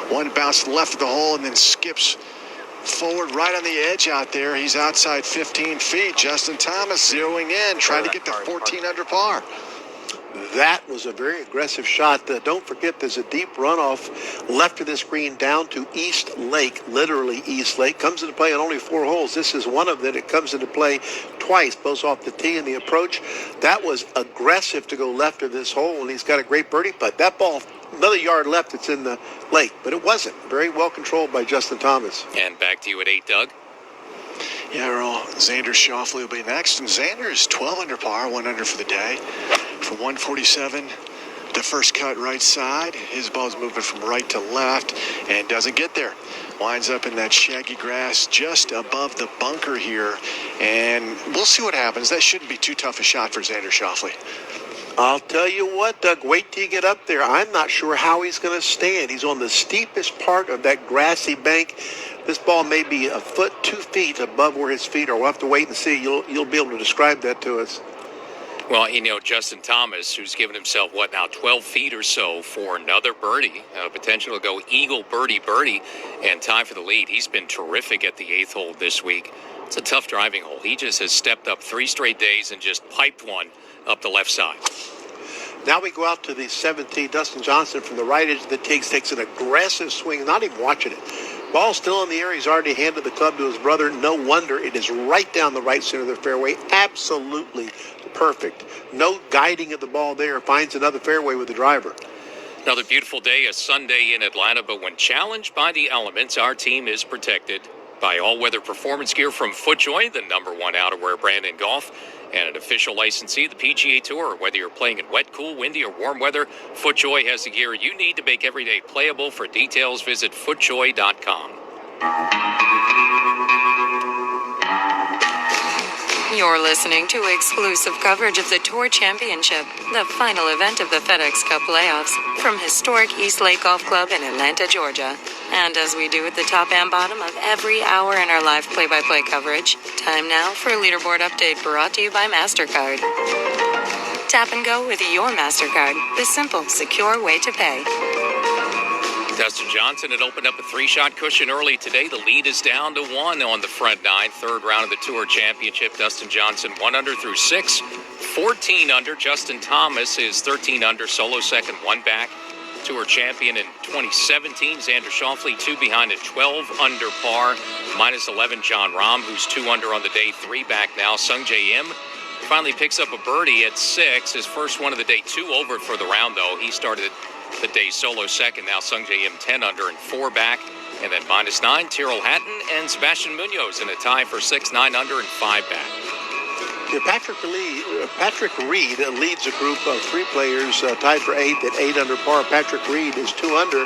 One bounce to the left of the hole and then skips forward right on the edge out there. He's outside 15 feet. Justin Thomas zeroing in, trying to get to 14 under par. That was a very aggressive shot. Don't forget, there's a deep runoff left of this green down to East Lake, literally East Lake. Comes into play on only 4 holes. This is one of them. It comes into play twice, both off the tee and the approach. That was aggressive to go left of this hole, and he's got a great birdie putt. That ball, another yard left, it's in the lake, but it wasn't. Very well controlled by Justin Thomas. And back to you at 8, Doug. Yeah, Earl. Xander Schauffele will be next, and Xander is 12 under par, 1 under for the day. From 147, the first cut right side. His ball's moving from right to left and doesn't get there. Winds up in that shaggy grass just above the bunker here, and we'll see what happens. That shouldn't be too tough a shot for Xander Schauffele. I'll tell you what, Doug, wait till you get up there. I'm not sure how he's going to stand. He's on the steepest part of that grassy bank. This ball may be a foot, 2 feet above where his feet are. We'll have to wait and see. You'll be able to describe that to us. Well, Justin Thomas, who's given himself, 12 feet or so for another birdie, potential to go eagle, birdie, and tie for the lead. He's been terrific at the 8th hole this week. It's a tough driving hole. He just has stepped up 3 straight days and just piped one up the left side. Now we go out to the 7th tee. Dustin Johnson from the right edge of the tee takes an aggressive swing, not even watching it. Ball still in the air. He's already handed the club to his brother. No wonder it is right down the right center of the fairway. Absolutely perfect. No guiding of the ball there. Finds another fairway with the driver. Another beautiful day, a Sunday in Atlanta, but when challenged by the elements, our team is protected by all-weather performance gear from FootJoy, the #1 outerwear brand in golf, and an official licensee of the PGA Tour. Whether you're playing in wet, cool, windy, or warm weather, FootJoy has the gear you need to make every day playable. For details, visit footjoy.com. You're listening to exclusive coverage of the Tour Championship, the final event of the FedEx Cup playoffs, from historic East Lake Golf Club in Atlanta, Georgia. And as we do at the top and bottom of every hour in our live play-by-play coverage, time now for a leaderboard update brought to you by MasterCard. Tap and go with your MasterCard, the simple, secure way to pay. Dustin Johnson had opened up a 3-shot cushion early today. The lead is down to 1 on the front 9. 3rd round of the Tour Championship. Dustin Johnson 1 under through 6. 14 under. Justin Thomas is 13 under. Solo second, 1 back. Tour champion in 2017. Xander Schauffele 2 behind at 12 under par. Minus 11 John Rahm, who's 2 under on the day. 3 back now. Sung J M finally picks up a birdie at 6. His first one of the day. 2 over for the round, though. He started the day solo second. Now Sung J M 10 under and 4 back. And then minus 9, Tyrrell Hatton and Sebastian Munoz in a tie for 6, 9 under and 5 back. Yeah, Patrick Reed leads a group of 3 players tied for 8th at 8 under par. Patrick Reed is 2 under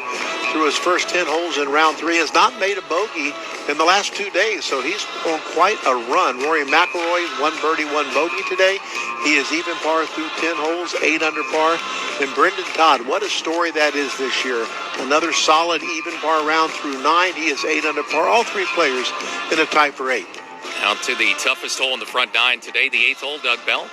through his first 10 holes in round 3. Has not made a bogey in the last 2 days, so he's on quite a run. Rory McIlroy, 1 birdie, 1 bogey today. He is even par through 10 holes, 8 under par. And Brendan Todd, what a story that is this year. Another solid even par round through 9. He is 8 under par. All 3 players in a tie for 8. Out to the toughest hole in the front 9 today, the 8th hole, Doug Bell.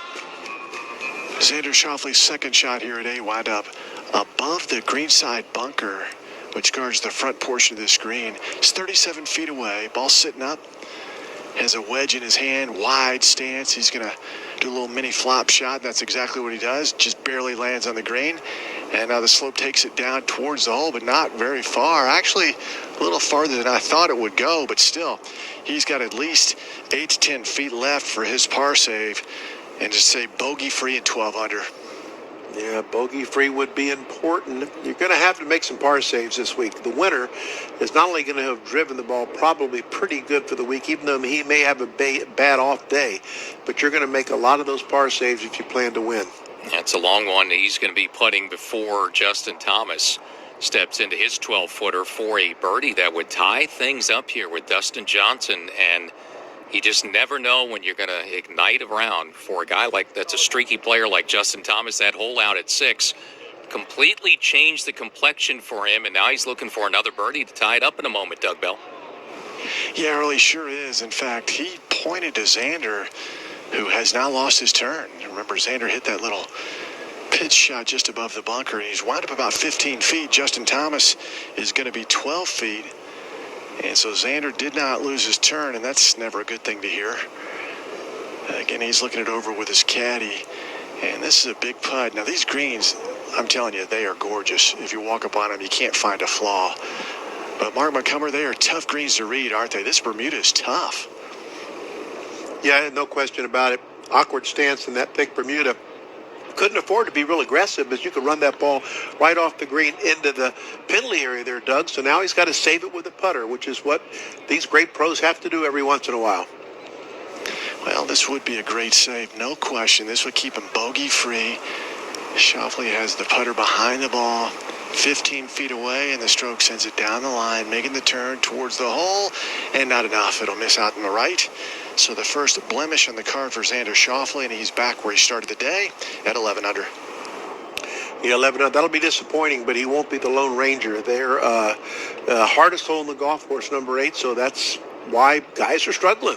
Xander Schauffele's second shot here at 8 wound up above the greenside bunker, which guards the front portion of this green. It's 37 feet away. Ball sitting up. Has a wedge in his hand, wide stance. He's going to do a little mini flop shot. That's exactly what he does. Just barely lands on the green. And now the slope takes it down towards the hole, but not very far. Actually, a little farther than I thought it would go, but still, he's got at least 8 to 10 feet left for his par save. And just say bogey-free and 12 under. Yeah, bogey-free would be important. You're going to have to make some par saves this week. The winner is not only going to have driven the ball probably pretty good for the week, even though he may have a bad off day, but you're going to make a lot of those par saves if you plan to win. That's a long one. He's going to be putting before Justin Thomas. steps into his 12-footer for a birdie that would tie things up here with Dustin Johnson. And you just never know when you're going to ignite a round for a guy like that's a streaky player like Justin Thomas. That hole out at 6 completely changed the complexion for him, and now he's looking for another birdie to tie it up in a moment, Doug Bell. Yeah, Earl, he sure is. In fact, he pointed to Xander, who has now lost his turn. Remember, Xander hit that little pitch shot just above the bunker, and he's wound up about 15 feet. Justin Thomas is going to be 12 feet. And so Xander did not lose his turn, and that's never a good thing to hear. Again, he's looking it over with his caddy, and this is a big putt. Now, these greens, I'm telling you, they are gorgeous. If you walk up on them, you can't find a flaw. But Mark Montgomery, they are tough greens to read, aren't they? This Bermuda is tough. Yeah, no question about it. Awkward stance in that thick Bermuda. Couldn't afford to be real aggressive, as you could run that ball right off the green into the penalty area there, Doug. So now he's got to save it with a putter, which is what these great pros have to do every once in a while. Well, this would be a great save, no question. This would keep him bogey-free. Schauffele has the putter behind the ball, 15 feet away, and the stroke sends it down the line, making the turn towards the hole, and not enough. It'll miss out on the right. So the first blemish on the card for Xander Schauffele, and he's back where he started the day at 11 under. Yeah, 11 under. That'll be disappointing, but he won't be the Lone Ranger. They're hardest hole in the golf course, number 8, so that's why guys are struggling.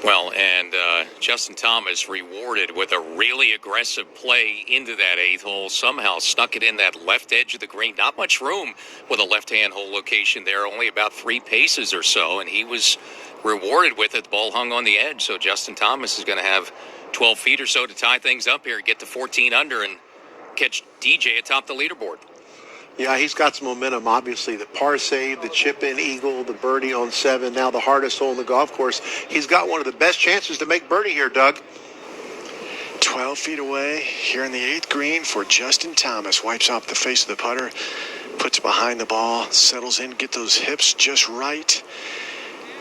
Well, and Justin Thomas rewarded with a really aggressive play into that 8th hole. Somehow stuck it in that left edge of the green. Not much room with a left-hand hole location there, only about 3 paces or so, and he was rewarded with it. The ball hung on the edge, so Justin Thomas is going to have 12 feet or so to tie things up here, get to 14 under, and catch DJ atop the leaderboard. Yeah, he's got some momentum, obviously. The par save, the chip-in eagle, the birdie on 7, now the hardest hole in the golf course. He's got one of the best chances to make birdie here, Doug. 12 feet away here in the 8th green for Justin Thomas. Wipes off the face of the putter, puts it behind the ball, settles in, get those hips just right.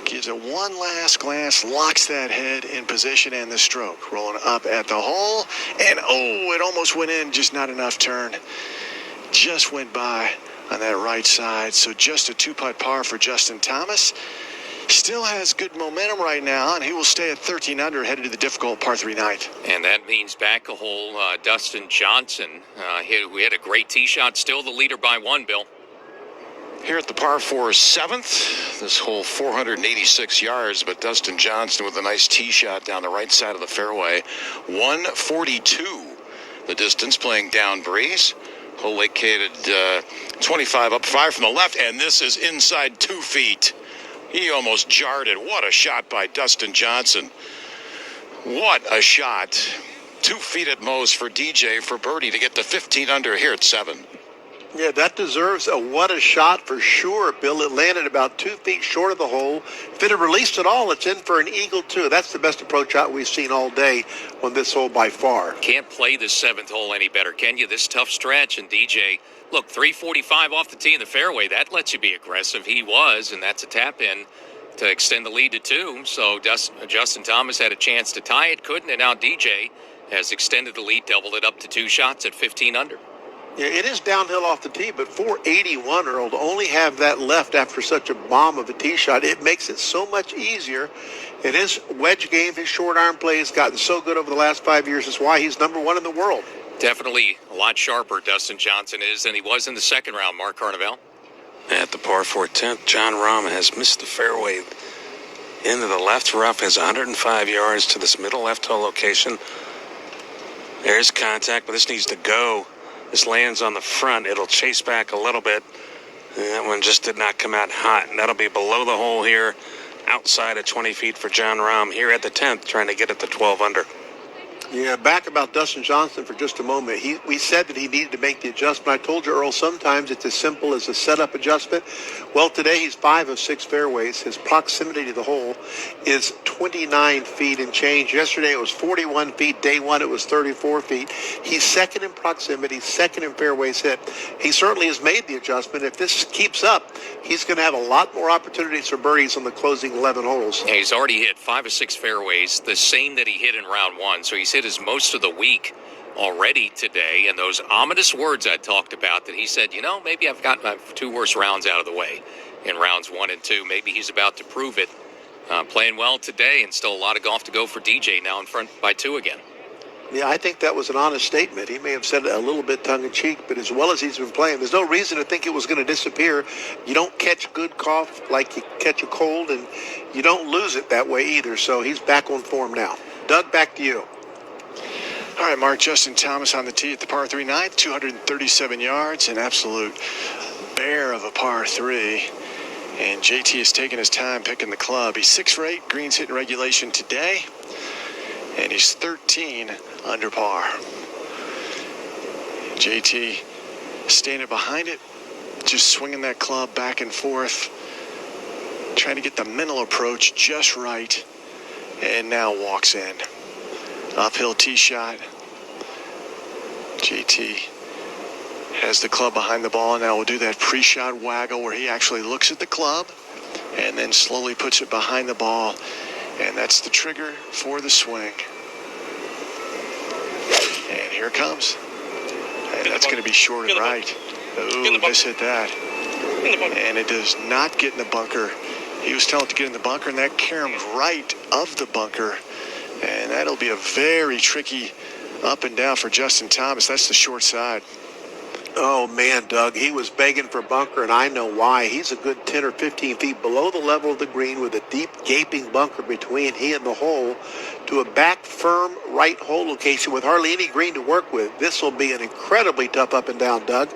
Gives it one last glance, locks that head in position, and the stroke. Rolling up at the hole, and it almost went in, just not enough turn. Just went by on that right side. So just a 2-putt par for Justin Thomas. Still has good momentum right now, and he will stay at 13 under, headed to the difficult par 3 ninth. And that means back a hole, Dustin Johnson. We had a great tee shot, still the leader by 1, Bill. Here at the par 4 7th, this hole 486 yards, but Dustin Johnson with a nice tee shot down the right side of the fairway. 142 the distance, playing down breeze. Hole located 25 up, 5 from the left, and this is inside 2 feet. He almost jarred it. What a shot by Dustin Johnson. What a shot. 2 feet at most for DJ for birdie to get to 15 under here at 7. Yeah, that deserves a what a shot for sure, Bill. It landed about 2 feet short of the hole. If it had released at all, it's in for an eagle, too. That's the best approach shot we've seen all day on this hole by far. Can't play the 7th hole any better, can you? This tough stretch, and DJ, look, 345 off the tee in the fairway. That lets you be aggressive. He was, and that's a tap-in to extend the lead to 2. So Justin Thomas had a chance to tie it, couldn't, and now DJ has extended the lead, doubled it up to 2 shots at 15 under. Yeah, it is downhill off the tee, but 481, Earl, to only have that left after such a bomb of a tee shot, it makes it so much easier. And his wedge game, his short arm play has gotten so good over the last 5 years. That's why he's number 1 in the world. Definitely a lot sharper, Dustin Johnson is, than he was in the second round, Mark Carnevale. At the par 4 10th, John Rahm has missed the fairway into the left rough, has 105 yards to this middle left hole location. There's contact, but this needs to go. This lands on the front. It'll chase back a little bit. And that one just did not come out hot. And that'll be below the hole here, outside of 20 feet for John Rahm here at the 10th, trying to get it to 12 under. Yeah, back about Dustin Johnson for just a moment. We said that he needed to make the adjustment. I told you, Earl, sometimes it's as simple as a setup adjustment. Well, today he's 5 of 6 fairways. His proximity to the hole is 29 feet and change. Yesterday it was 41 feet. Day 1 it was 34 feet. He's second in proximity, second in fairways hit. He certainly has made the adjustment. If this keeps up, he's going to have a lot more opportunities for birdies on the closing 11 holes. Yeah, he's already hit 5 of 6 fairways, the same that he hit in round 1. So he's hit his most of the week already today, and those ominous words I talked about that he said, maybe I've got my 2 worst rounds out of the way in rounds 1 and 2. Maybe he's about to prove it. Playing well today, and still a lot of golf to go for DJ, now in front by 2 again. Yeah, I think that was an honest statement. He may have said it a little bit tongue-in-cheek, but as well as he's been playing, there's no reason to think it was going to disappear. You don't catch good cough like you catch a cold, and you don't lose it that way either. So he's back on form now. Doug, back to you. All right, Mark, Justin Thomas on the tee at the par 3 ninth, 237 yards, an absolute bear of a par 3. And JT has taken his time picking the club. He's 6 for 8, greens hit in regulation today, and he's 13 under par. JT standing behind it, just swinging that club back and forth, trying to get the mental approach just right, and now walks in. Uphill tee shot. JT has the club behind the ball, and now we'll do that pre-shot waggle where he actually looks at the club and then slowly puts it behind the ball, and that's the trigger for the swing. And here it comes. And that's going to be short and right. Ooh, miss hit that. And it does not get in the bunker. He was telling it to get in the bunker, and that caromed right of the bunker. And that'll be a very tricky up and down for Justin Thomas. That's the short side. Oh, man, Doug, he was begging for bunker, and I know why. He's a good 10 or 15 feet below the level of the green with a deep, gaping bunker between he and the hole to a back, firm, right hole location with hardly any green to work with. This will be an incredibly tough up and down, Doug.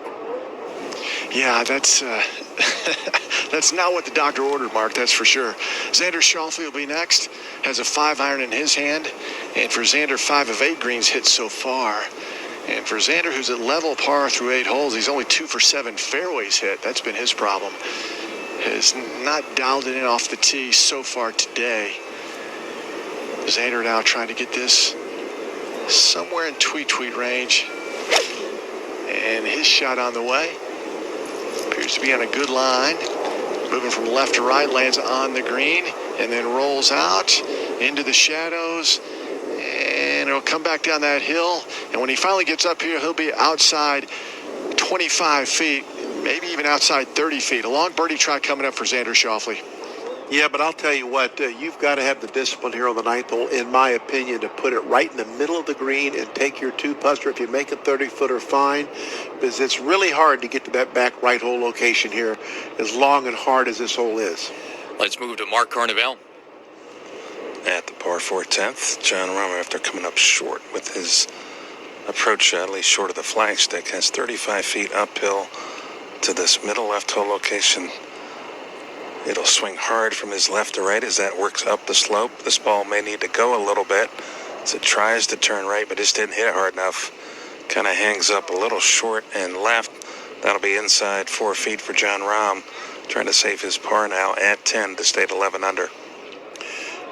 Yeah, that's that's not what the doctor ordered, Mark, that's for sure. Xander Schauffele will be next, has a 5-iron in his hand, and for Xander, 5 of 8 greens hit so far. And for Xander, who's at level par through 8 holes, he's only 2 for 7 fairways hit. That's been his problem. Has not dialed it in off the tee so far today. Xander now trying to get this somewhere in tweet range. And his shot on the way. Appears to be on a good line. Moving from left to right, lands on the green, and then rolls out into the shadows. And it'll come back down that hill. And when he finally gets up here, he'll be outside 25 feet, maybe even outside 30 feet. A long birdie try coming up for Xander Schauffele. Yeah, but I'll tell you what, you've got to have the discipline here on the 9th hole, in my opinion, to put it right in the middle of the green and take your 2-putter. If you make a 30-footer, fine, because it's really hard to get to that back right hole location here, as long and hard as this hole is. Let's move to Mark Carnevale. At the par 4 10th, John Rahm, after coming up short with his approach shot, at least short of the flagstick, has 35 feet uphill to this middle left hole location. It'll swing hard from his left to right as that works up the slope. This ball may need to go a little bit as it tries to turn right, but just didn't hit it hard enough. Kind of hangs up a little short and left. That'll be inside 4 feet for John Rahm, trying to save his par now at 10 to stay at 11 under.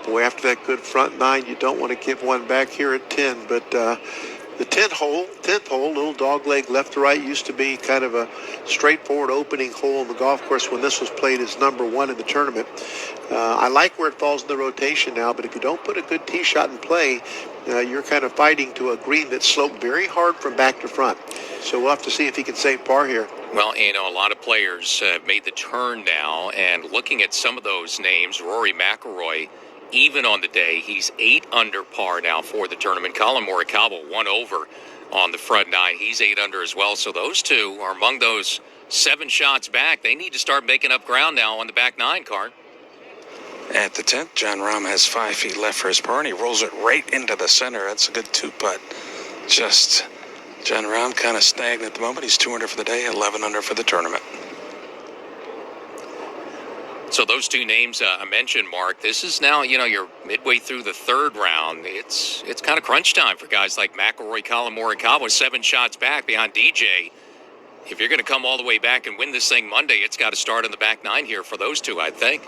Boy, after that good front 9, you don't want to give one back here at 10, but the 10th hole, little dog leg left to right, used to be kind of a straightforward opening hole on the golf course when this was played as number 1 in the tournament. I like where it falls in the rotation now, but if you don't put a good tee shot in play, you're kind of fighting to a green that's sloped very hard from back to front. So we'll have to see if he can save par here. Well, a lot of players have made the turn now, and looking at some of those names, Rory McIlroy, even on the day, he's 8 under par now for the tournament. Colin Morikawa 1 over on the front 9. He's 8 under as well. So those two are among those 7 shots back. They need to start making up ground now on the back 9, Carn. At the 10th, John Rahm has 5 feet left for his par, and he rolls it right into the center. That's a good 2-putt. Just John Rahm kind of stagnant at the moment. He's 2 under for the day, 11 under for the tournament. So those 2 names I mentioned, Mark, this is now, you're midway through the 3rd round. It's kind of crunch time for guys like McIlroy, Colin Morikawa, 7 shots back behind DJ. If you're going to come all the way back and win this thing Monday, it's got to start on the back 9 here for those 2, I think.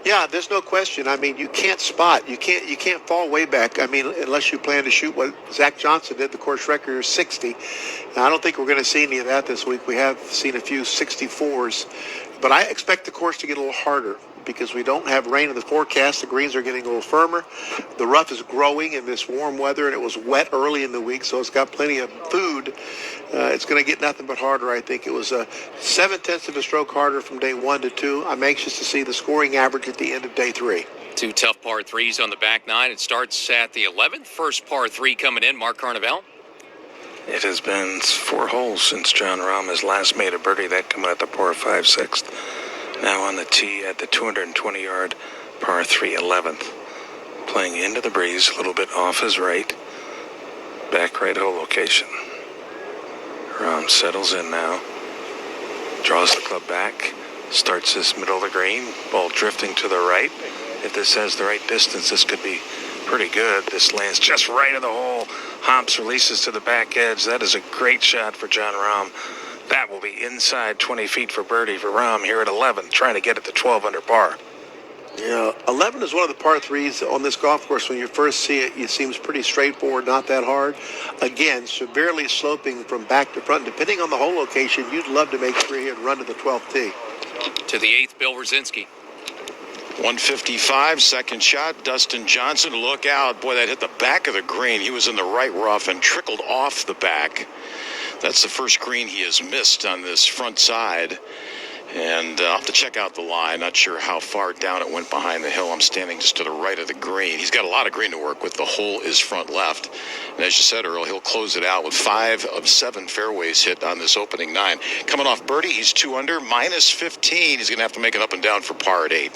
Yeah, there's no question. I mean, you can't spot. You can't fall way back. I mean, unless you plan to shoot what Zach Johnson did, the course record is 60. Now, I don't think we're going to see any of that this week. We have seen a few 64s. But I expect the course to get a little harder. because we don't have rain in the forecast. The greens are getting a little firmer. The rough is growing in this warm weather, and it was wet early in the week, so it's got plenty of food. It's going to get nothing but harder, I think. It was 7/10 of a stroke harder from day 1 to 2. I'm anxious to see the scoring average at the end of day 3. 2 tough par 3s on the back 9. It starts at the 11th. First par 3 coming in. Mark Carnevale. It has been 4 holes since John Rahm has last made a birdie, that coming at the par 5 6th. Now on the tee at the 220-yard par 3 11th. Playing into the breeze, a little bit off his right. Back right hole location. Rahm settles in now. Draws the club back. Starts this middle of the green. Ball drifting to the right. If this has the right distance, this could be pretty good. This lands just right of the hole. Humps, releases to the back edge. That is a great shot for John Rahm. That will be inside 20 feet for birdie for Rahm here at 11, trying to get it to 12 under par. Yeah, 11 is one of the par 3s on this golf course. When you first see it, it seems pretty straightforward, not that hard. Again, severely sloping from back to front. Depending on the hole location, you'd love to make 3 here and run to the 12th tee. To the 8th, Bill Rosinski. 155, second shot. Dustin Johnson, look out. Boy, that hit the back of the green. He was in the right rough and trickled off the back. That's the first green he has missed on this front side. And I'll have to check out the line. Not sure how far down it went behind the hill. I'm standing just to the right of the green. He's got a lot of green to work with. The hole is front left. And as you said, Earl, he'll close it out with 5 of 7 fairways hit on this opening 9. Coming off birdie, he's 2 under, minus 15. He's going to have to make it up and down for par at 8.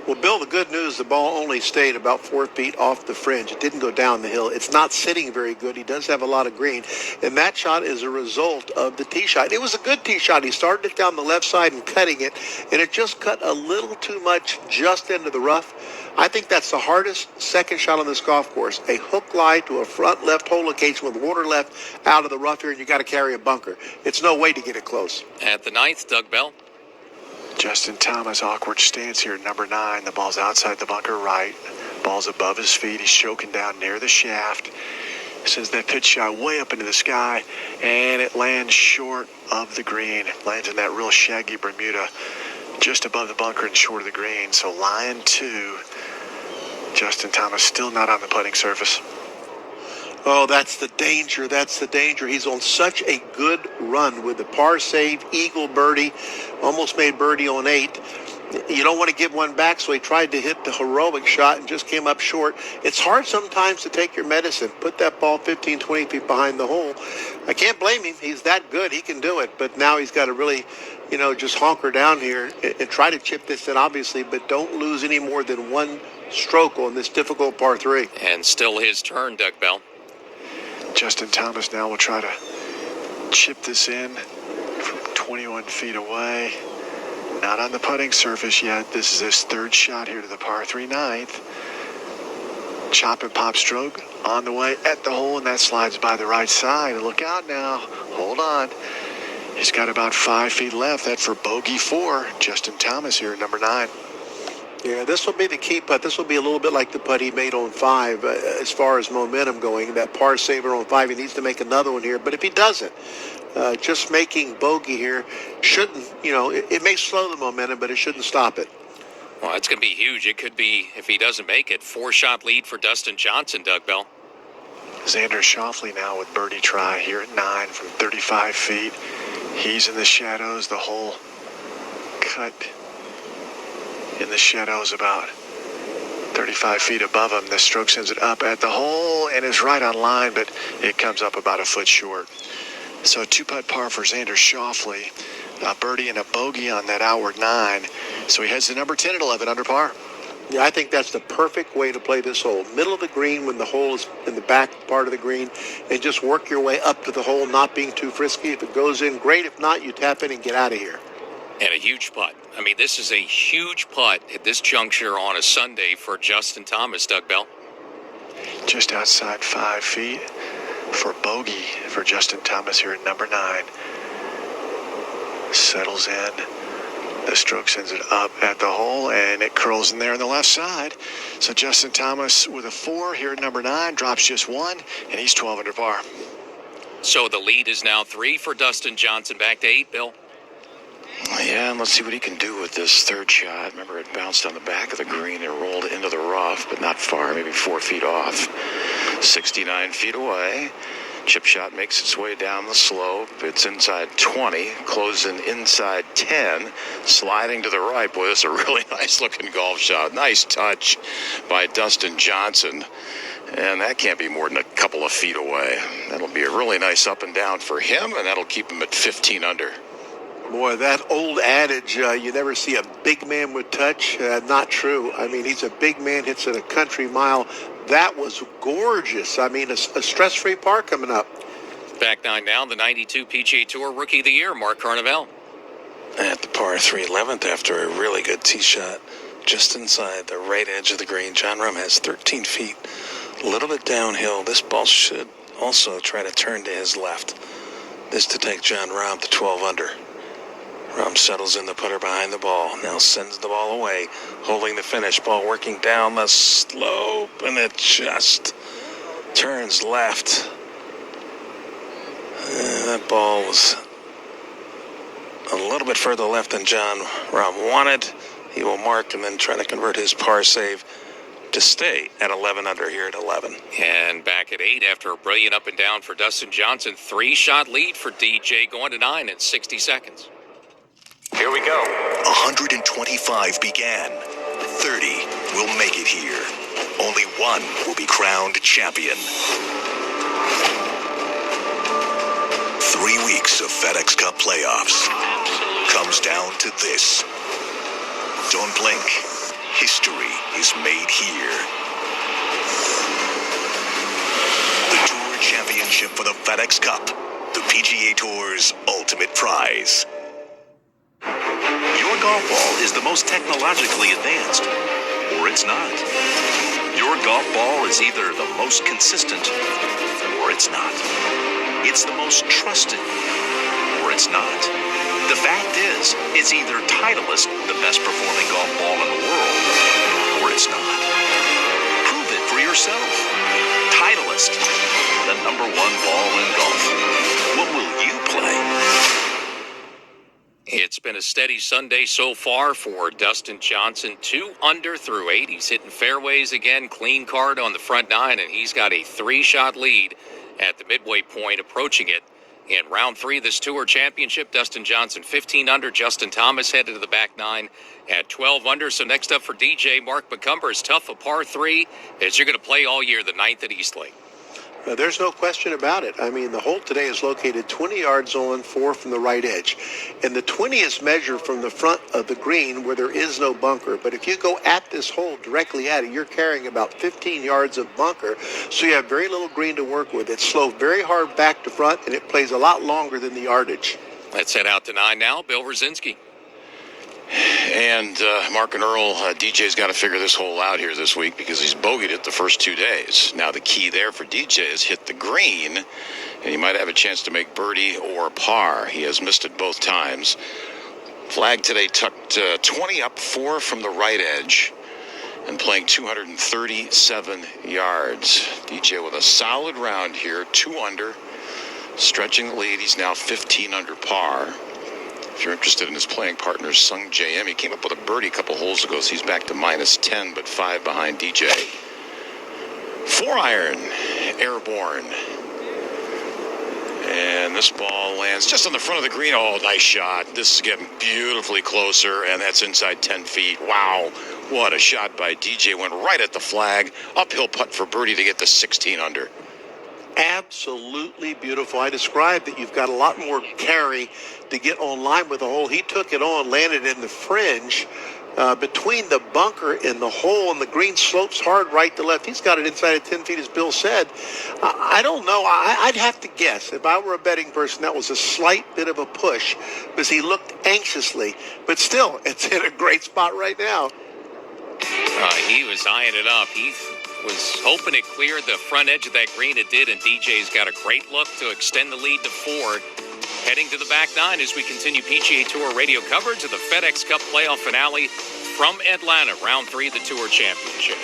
Well, Bill, the good news, the ball only stayed about 4 feet off the fringe. It didn't go down the hill. It's not sitting very good. He does have a lot of green. And that shot is a result of the tee shot. It was a good tee shot. He started it down the left side and cutting it, and it just cut a little too much just into the rough. I think that's the hardest second shot on this golf course. A hook lie to a front left hole location with water left out of the rough here, and you got to carry a bunker. It's no way to get it close. At the 9th, Doug Bell. Justin Thomas, awkward stance here, number 9. The ball's outside the bunker right. Ball's above his feet. He's choking down near the shaft. Sends that pitch shot way up into the sky, and it lands short of the green. Lands in that real shaggy Bermuda, just above the bunker and short of the green. So line 2, Justin Thomas still not on the putting surface. Oh, that's the danger. That's the danger. He's on such a good run with the par save, eagle birdie, almost made birdie on 8. You don't want to give one back, so he tried to hit the heroic shot and just came up short. It's hard sometimes to take your medicine. Put that ball 15, 20 feet behind the hole. I can't blame him. He's that good. He can do it. But now he's got to really, just honker down here and try to chip this in, obviously, but don't lose any more than 1 stroke on this difficult par 3. And still his turn, Doug Bell. Justin Thomas now will try to chip this in from 21 feet away. Not on the putting surface yet. This is his 3rd shot here to the par 3 9th. Chop and pop stroke on the way at the hole, and that slides by the right side. Look out now. Hold on. He's got about 5 feet left. That's for bogey 4. Justin Thomas here at number 9. Yeah, this will be the key putt. This will be a little bit like the putt he made on 5 as far as momentum going. That par saver on 5, he needs to make another one here. But if he doesn't, just making bogey here shouldn't, it may slow the momentum, but it shouldn't stop it. Well, it's going to be huge. It could be, if he doesn't make it, 4-shot lead for Dustin Johnson, Doug Bell. Xander Schauffele now with birdie try here at 9 from 35 feet. He's in the shadows. The hole cut in the shadows about 35 feet above him. The stroke sends it up at the hole and is right on line, but it comes up about a foot short. So a 2-putt par for Xander Schauffele. A birdie and a bogey on that outward 9. So he heads to number 10 at 11 under par. Yeah, I think that's the perfect way to play this hole. Middle of the green when the hole is in the back part of the green, and just work your way up to the hole, not being too frisky. If it goes in, great. If not, you tap in and get out of here. And a huge putt. I mean, this is a huge putt at this juncture on a Sunday for Justin Thomas, Doug Bell. Just outside 5 feet for bogey for Justin Thomas here at number 9. Settles in. The stroke sends it up at the hole, and it curls in there on the left side. So Justin Thomas with a 4 here at number 9, drops just 1, and he's 12 under par. So the lead is now 3 for Dustin Johnson. Back to 8, Bill. Yeah, and let's see what he can do with this third shot. Remember, it bounced on the back of the green and rolled into the rough, but not far, maybe 4 feet off. 69 feet away. Chip shot makes its way down the slope. It's inside 20, closing inside 10, sliding to the right. Boy, this is a really nice-looking golf shot. Nice touch by Dustin Johnson. And that can't be more than a couple of feet away. That'll be a really nice up and down for him, and that'll keep him at 15 under. Boy, that old adage, you never see a big man with touch, not true. I mean, he's a big man, hits at a country mile. That was gorgeous. I mean, a stress-free par coming up. Back nine now, the 92 PGA Tour Rookie of the Year, Mark Carnevale. At the par 3 11th after a really good tee shot just inside the right edge of the green. Jon Rahm has 13 feet, a little bit downhill. This ball should also try to turn to his left. This to take Jon Rahm to 12 under. Rahm settles in the putter behind the ball. Now sends the ball away, holding the finish. Ball working down the slope, and it just turns left. That ball was a little bit further left than Jon Rahm wanted. He will mark and then try to convert his par save to stay at 11 under here at 11. And back at 8 after a brilliant up and down for Dustin Johnson. 3-shot lead for DJ going to 9 in 60 seconds. Here we go. 125 began. 30 will make it here. Only one will be crowned champion. 3 weeks of FedEx Cup playoffs. Comes down to this. Don't blink. History is made here. The Tour Championship for the FedEx Cup. The PGA Tour's ultimate prize. Your golf ball is the most technologically advanced, or it's not. Your golf ball is either the most consistent, or it's not. It's the most trusted, or it's not. The fact is, it's either Titleist, the best performing golf ball in the world, or it's not. Prove it for yourself. Titleist, the #1 ball in golf. What will you play? It's been a steady Sunday so far for Dustin Johnson. 2 under through 8. He's hitting fairways again. Clean card on the front 9, and he's got a 3-shot lead at the midway point, approaching it in round 3 of this Tour Championship. Dustin Johnson 15 under. Justin Thomas headed to the back 9 at 12 under. So next up for DJ, Mark McCumber is tough a par 3 as you're going to play all year, the 9th at Eastlake. There's no question about it. I mean, the hole today is located 20 yards on, 4 from the right edge. And the 20 is measured from the front of the green where there is no bunker. But if you go at this hole directly at it, you're carrying about 15 yards of bunker. So you have very little green to work with. It's sloped very hard back to front, and it plays a lot longer than the yardage. Let's head out to 9 now. Bill Rosinski. And Mark and Earl, DJ's got to figure this hole out here this week because he's bogeyed it the first 2 days. Now the key there for DJ is hit the green, and he might have a chance to make birdie or par. He has missed it both times. Flag today tucked 20 up, 4 from the right edge, and playing 237 yards. DJ with a solid round here, 2 under, stretching the lead. He's now 15 under par. If you're interested in his playing partner, Sung J.M., he came up with a birdie a couple holes ago, so he's back to -10, but 5 behind DJ. 4-iron, airborne. And this ball lands just on the front of the green. Oh, nice shot. This is getting beautifully closer, and that's inside 10 feet. Wow, what a shot by DJ. Went right at the flag. Uphill putt for birdie to get to 16 under. Absolutely beautiful. I described that you've got a lot more carry to get on line with the hole. He took it on, landed in the fringe between the bunker and the hole, and the green slopes hard right to left. He's got it inside of 10 feet, as Bill said. I don't know. I'd have to guess. If I were a betting person, that was a slight bit of a push because he looked anxiously. But still, it's in a great spot right now. He was eyeing it up. He was hoping it cleared the front edge of that green. It did, and DJ's got a great look to extend the lead to 4. Heading to the back 9 as we continue PGA Tour radio coverage of the FedEx Cup playoff finale from Atlanta, round 3 of the Tour Championship.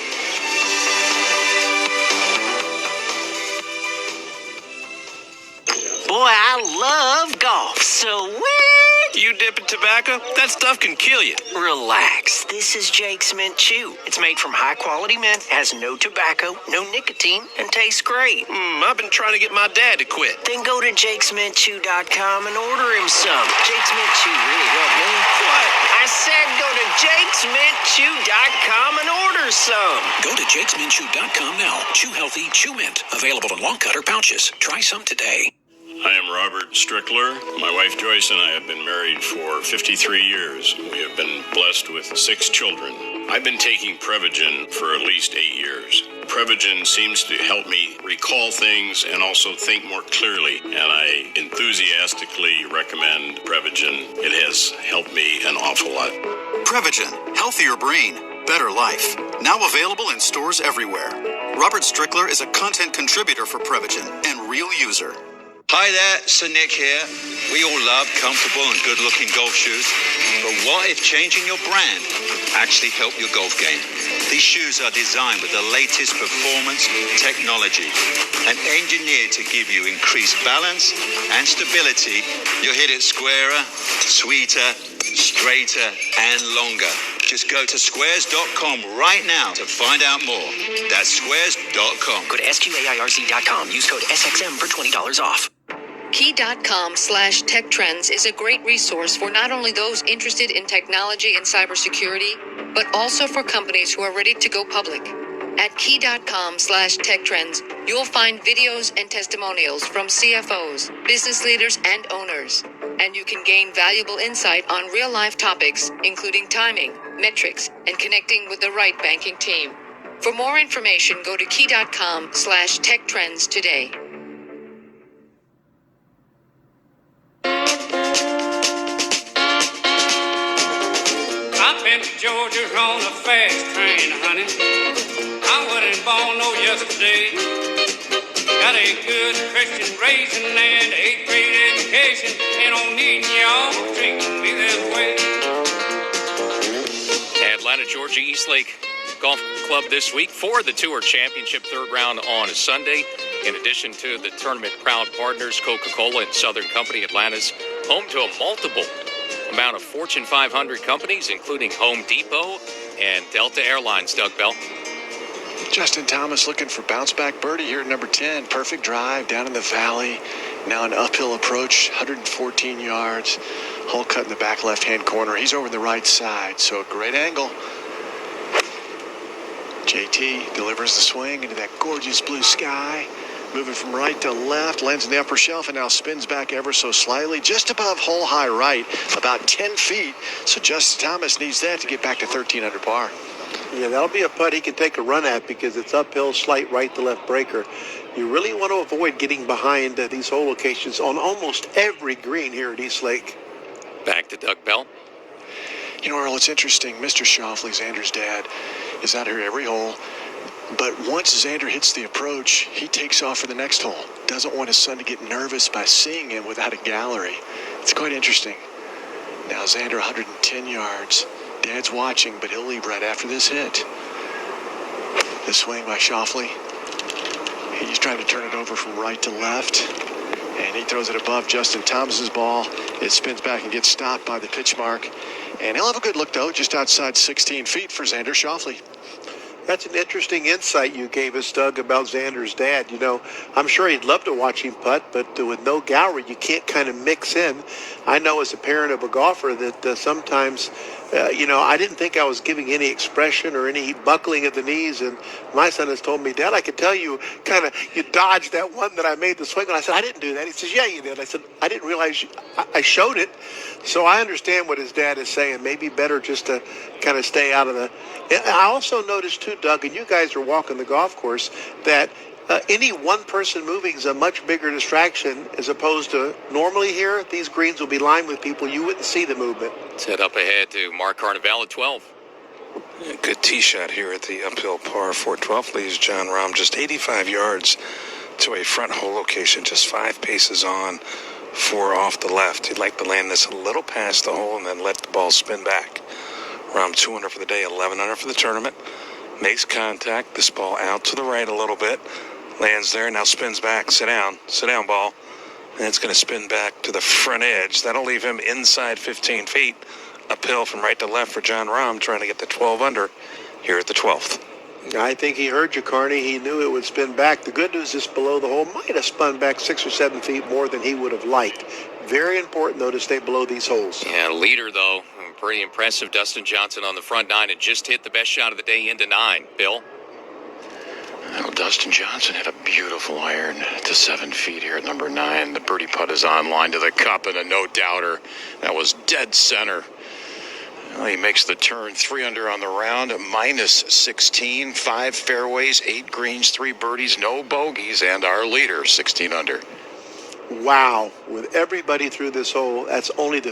Boy, I love golf. So where You dipping tobacco? That stuff can kill you. Relax. This is Jake's Mint Chew. It's made from high-quality mint, has no tobacco, no nicotine, and tastes great. I've been trying to get my dad to quit. Then go to jakesmintchew.com and order him some. Jake's Mint Chew really helped me. What? I said go to jakesmintchew.com and order some. Go to jakesmintchew.com now. Chew healthy, chew mint. Available in long cut or pouches. Try some today. I am Robert Strickler. My wife Joyce and I have been married for 53 years. We have been blessed with 6 children. I've been taking Prevagen for at least 8 years. Prevagen seems to help me recall things and also think more clearly, and I enthusiastically recommend Prevagen. It has helped me an awful lot. Prevagen, healthier brain, better life. Now available in stores everywhere. Robert Strickler is a content contributor for Prevagen and real user. Hi there, Sir Nick here. We all love comfortable and good-looking golf shoes, but what if changing your brand could actually help your golf game? These shoes are designed with the latest performance technology and engineered to give you increased balance and stability. You'll hit it squarer, sweeter, straighter, and longer. Just go to squares.com right now to find out more. That's squares.com. Go to sqairz.com. Use code SXM for $20 off. Key.com/tech trends is a great resource for not only those interested in technology and cybersecurity, but also for companies who are ready to go public. At key.com/tech trends, you'll find videos and testimonials from CFOs, business leaders, and owners. And you can gain valuable insight on real-life topics, including timing, metrics, and connecting with the right banking team. For more information, go to key.com/tech trends today. I've been to Georgia on a fast train, honey. I wasn't born no yesterday. Got a good Christian raising and 8th grade education. And don't need y'all treating me this way. Atlanta, Georgia, Eastlake Golf Club this week for the Tour Championship third round on a Sunday. In addition to the tournament proud partners, Coca-Cola and Southern Company, Atlanta's home to a multiple amount of Fortune 500 companies, including Home Depot and Delta Airlines. Doug Bell. Justin Thomas looking for bounce back birdie here at number 10. Perfect drive down in the valley. Now an uphill approach, 114 yards. Hole cut in the back left-hand corner. He's over the right side, so a great angle. JT delivers the swing into that gorgeous blue sky. Moving from right to left, lands in the upper shelf, and now spins back ever so slightly, just above hole high right, about 10 feet. So Justin Thomas needs that to get back to 13 under par. Yeah, that'll be a putt he can take a run at because it's uphill, slight right to left breaker. You really want to avoid getting behind these hole locations on almost every green here at Eastlake. Back to Doug Bell. You know, Earl, it's interesting. Mr. Schauffele, Xander's dad, is out here every hole. But once Xander hits the approach, he takes off for the next hole. Doesn't want his son to get nervous by seeing him without a gallery. It's quite interesting. Now Xander 110 yards. Dad's watching, but he'll leave right after this hit. The swing by Schauffele. He's trying to turn it over from right to left. And he throws it above Justin Thomas's ball. It spins back and gets stopped by the pitch mark. And he'll have a good look, though, just outside 16 feet for Xander Schauffele. That's an interesting insight you gave us, Doug, about Xander's dad. You know, I'm sure he'd love to watch him putt, but with no gallery, you can't kind of mix in. I know as a parent of a golfer that sometimes, I didn't think I was giving any expression or any buckling of the knees. And my son has told me, Dad, I could tell you you dodged that one that I made the swing. And I said, I didn't do that. He says, yeah, you did. I said, I didn't realize I showed it. So I understand what his dad is saying. Maybe better just to kind of stay out of the. I also noticed too, Doug, and you guys are walking the golf course, that any one person moving is a much bigger distraction as opposed to normally here. These greens will be lined with people. You wouldn't see the movement. Let's head up ahead to Mark Carnevale at 12. A good tee shot here at the uphill par 412 leads John Rahm just 85 yards to a front hole location, just 5 paces on, 4 off the left. He'd like to land this a little past the hole and then let the ball spin back. Rahm 2 under for the day, 11 under for the tournament. Makes contact. This ball out to the right a little bit. Lands there, now spins back. Sit down, ball. And it's going to spin back to the front edge. That'll leave him inside 15 feet. Uphill from right to left for Jon Rahm, trying to get the 12 under here at the 12th. I think he heard you, Carney. He knew it would spin back. The good news is below the hole might have spun back 6 or 7 feet more than he would have liked. Very important, though, to stay below these holes. Yeah, leader, though. Pretty impressive. Dustin Johnson on the front 9 and just hit the best shot of the day into 9. Bill? Well, Dustin Johnson had a beautiful iron to 7 feet here at number 9. The birdie putt is on line to the cup and a no-doubter. That was dead center. Well, he makes the turn 3 under on the round, minus 16, 5 fairways, 8 greens, 3 birdies, no bogeys, and our leader, 16 under. Wow. With everybody through this hole, that's only the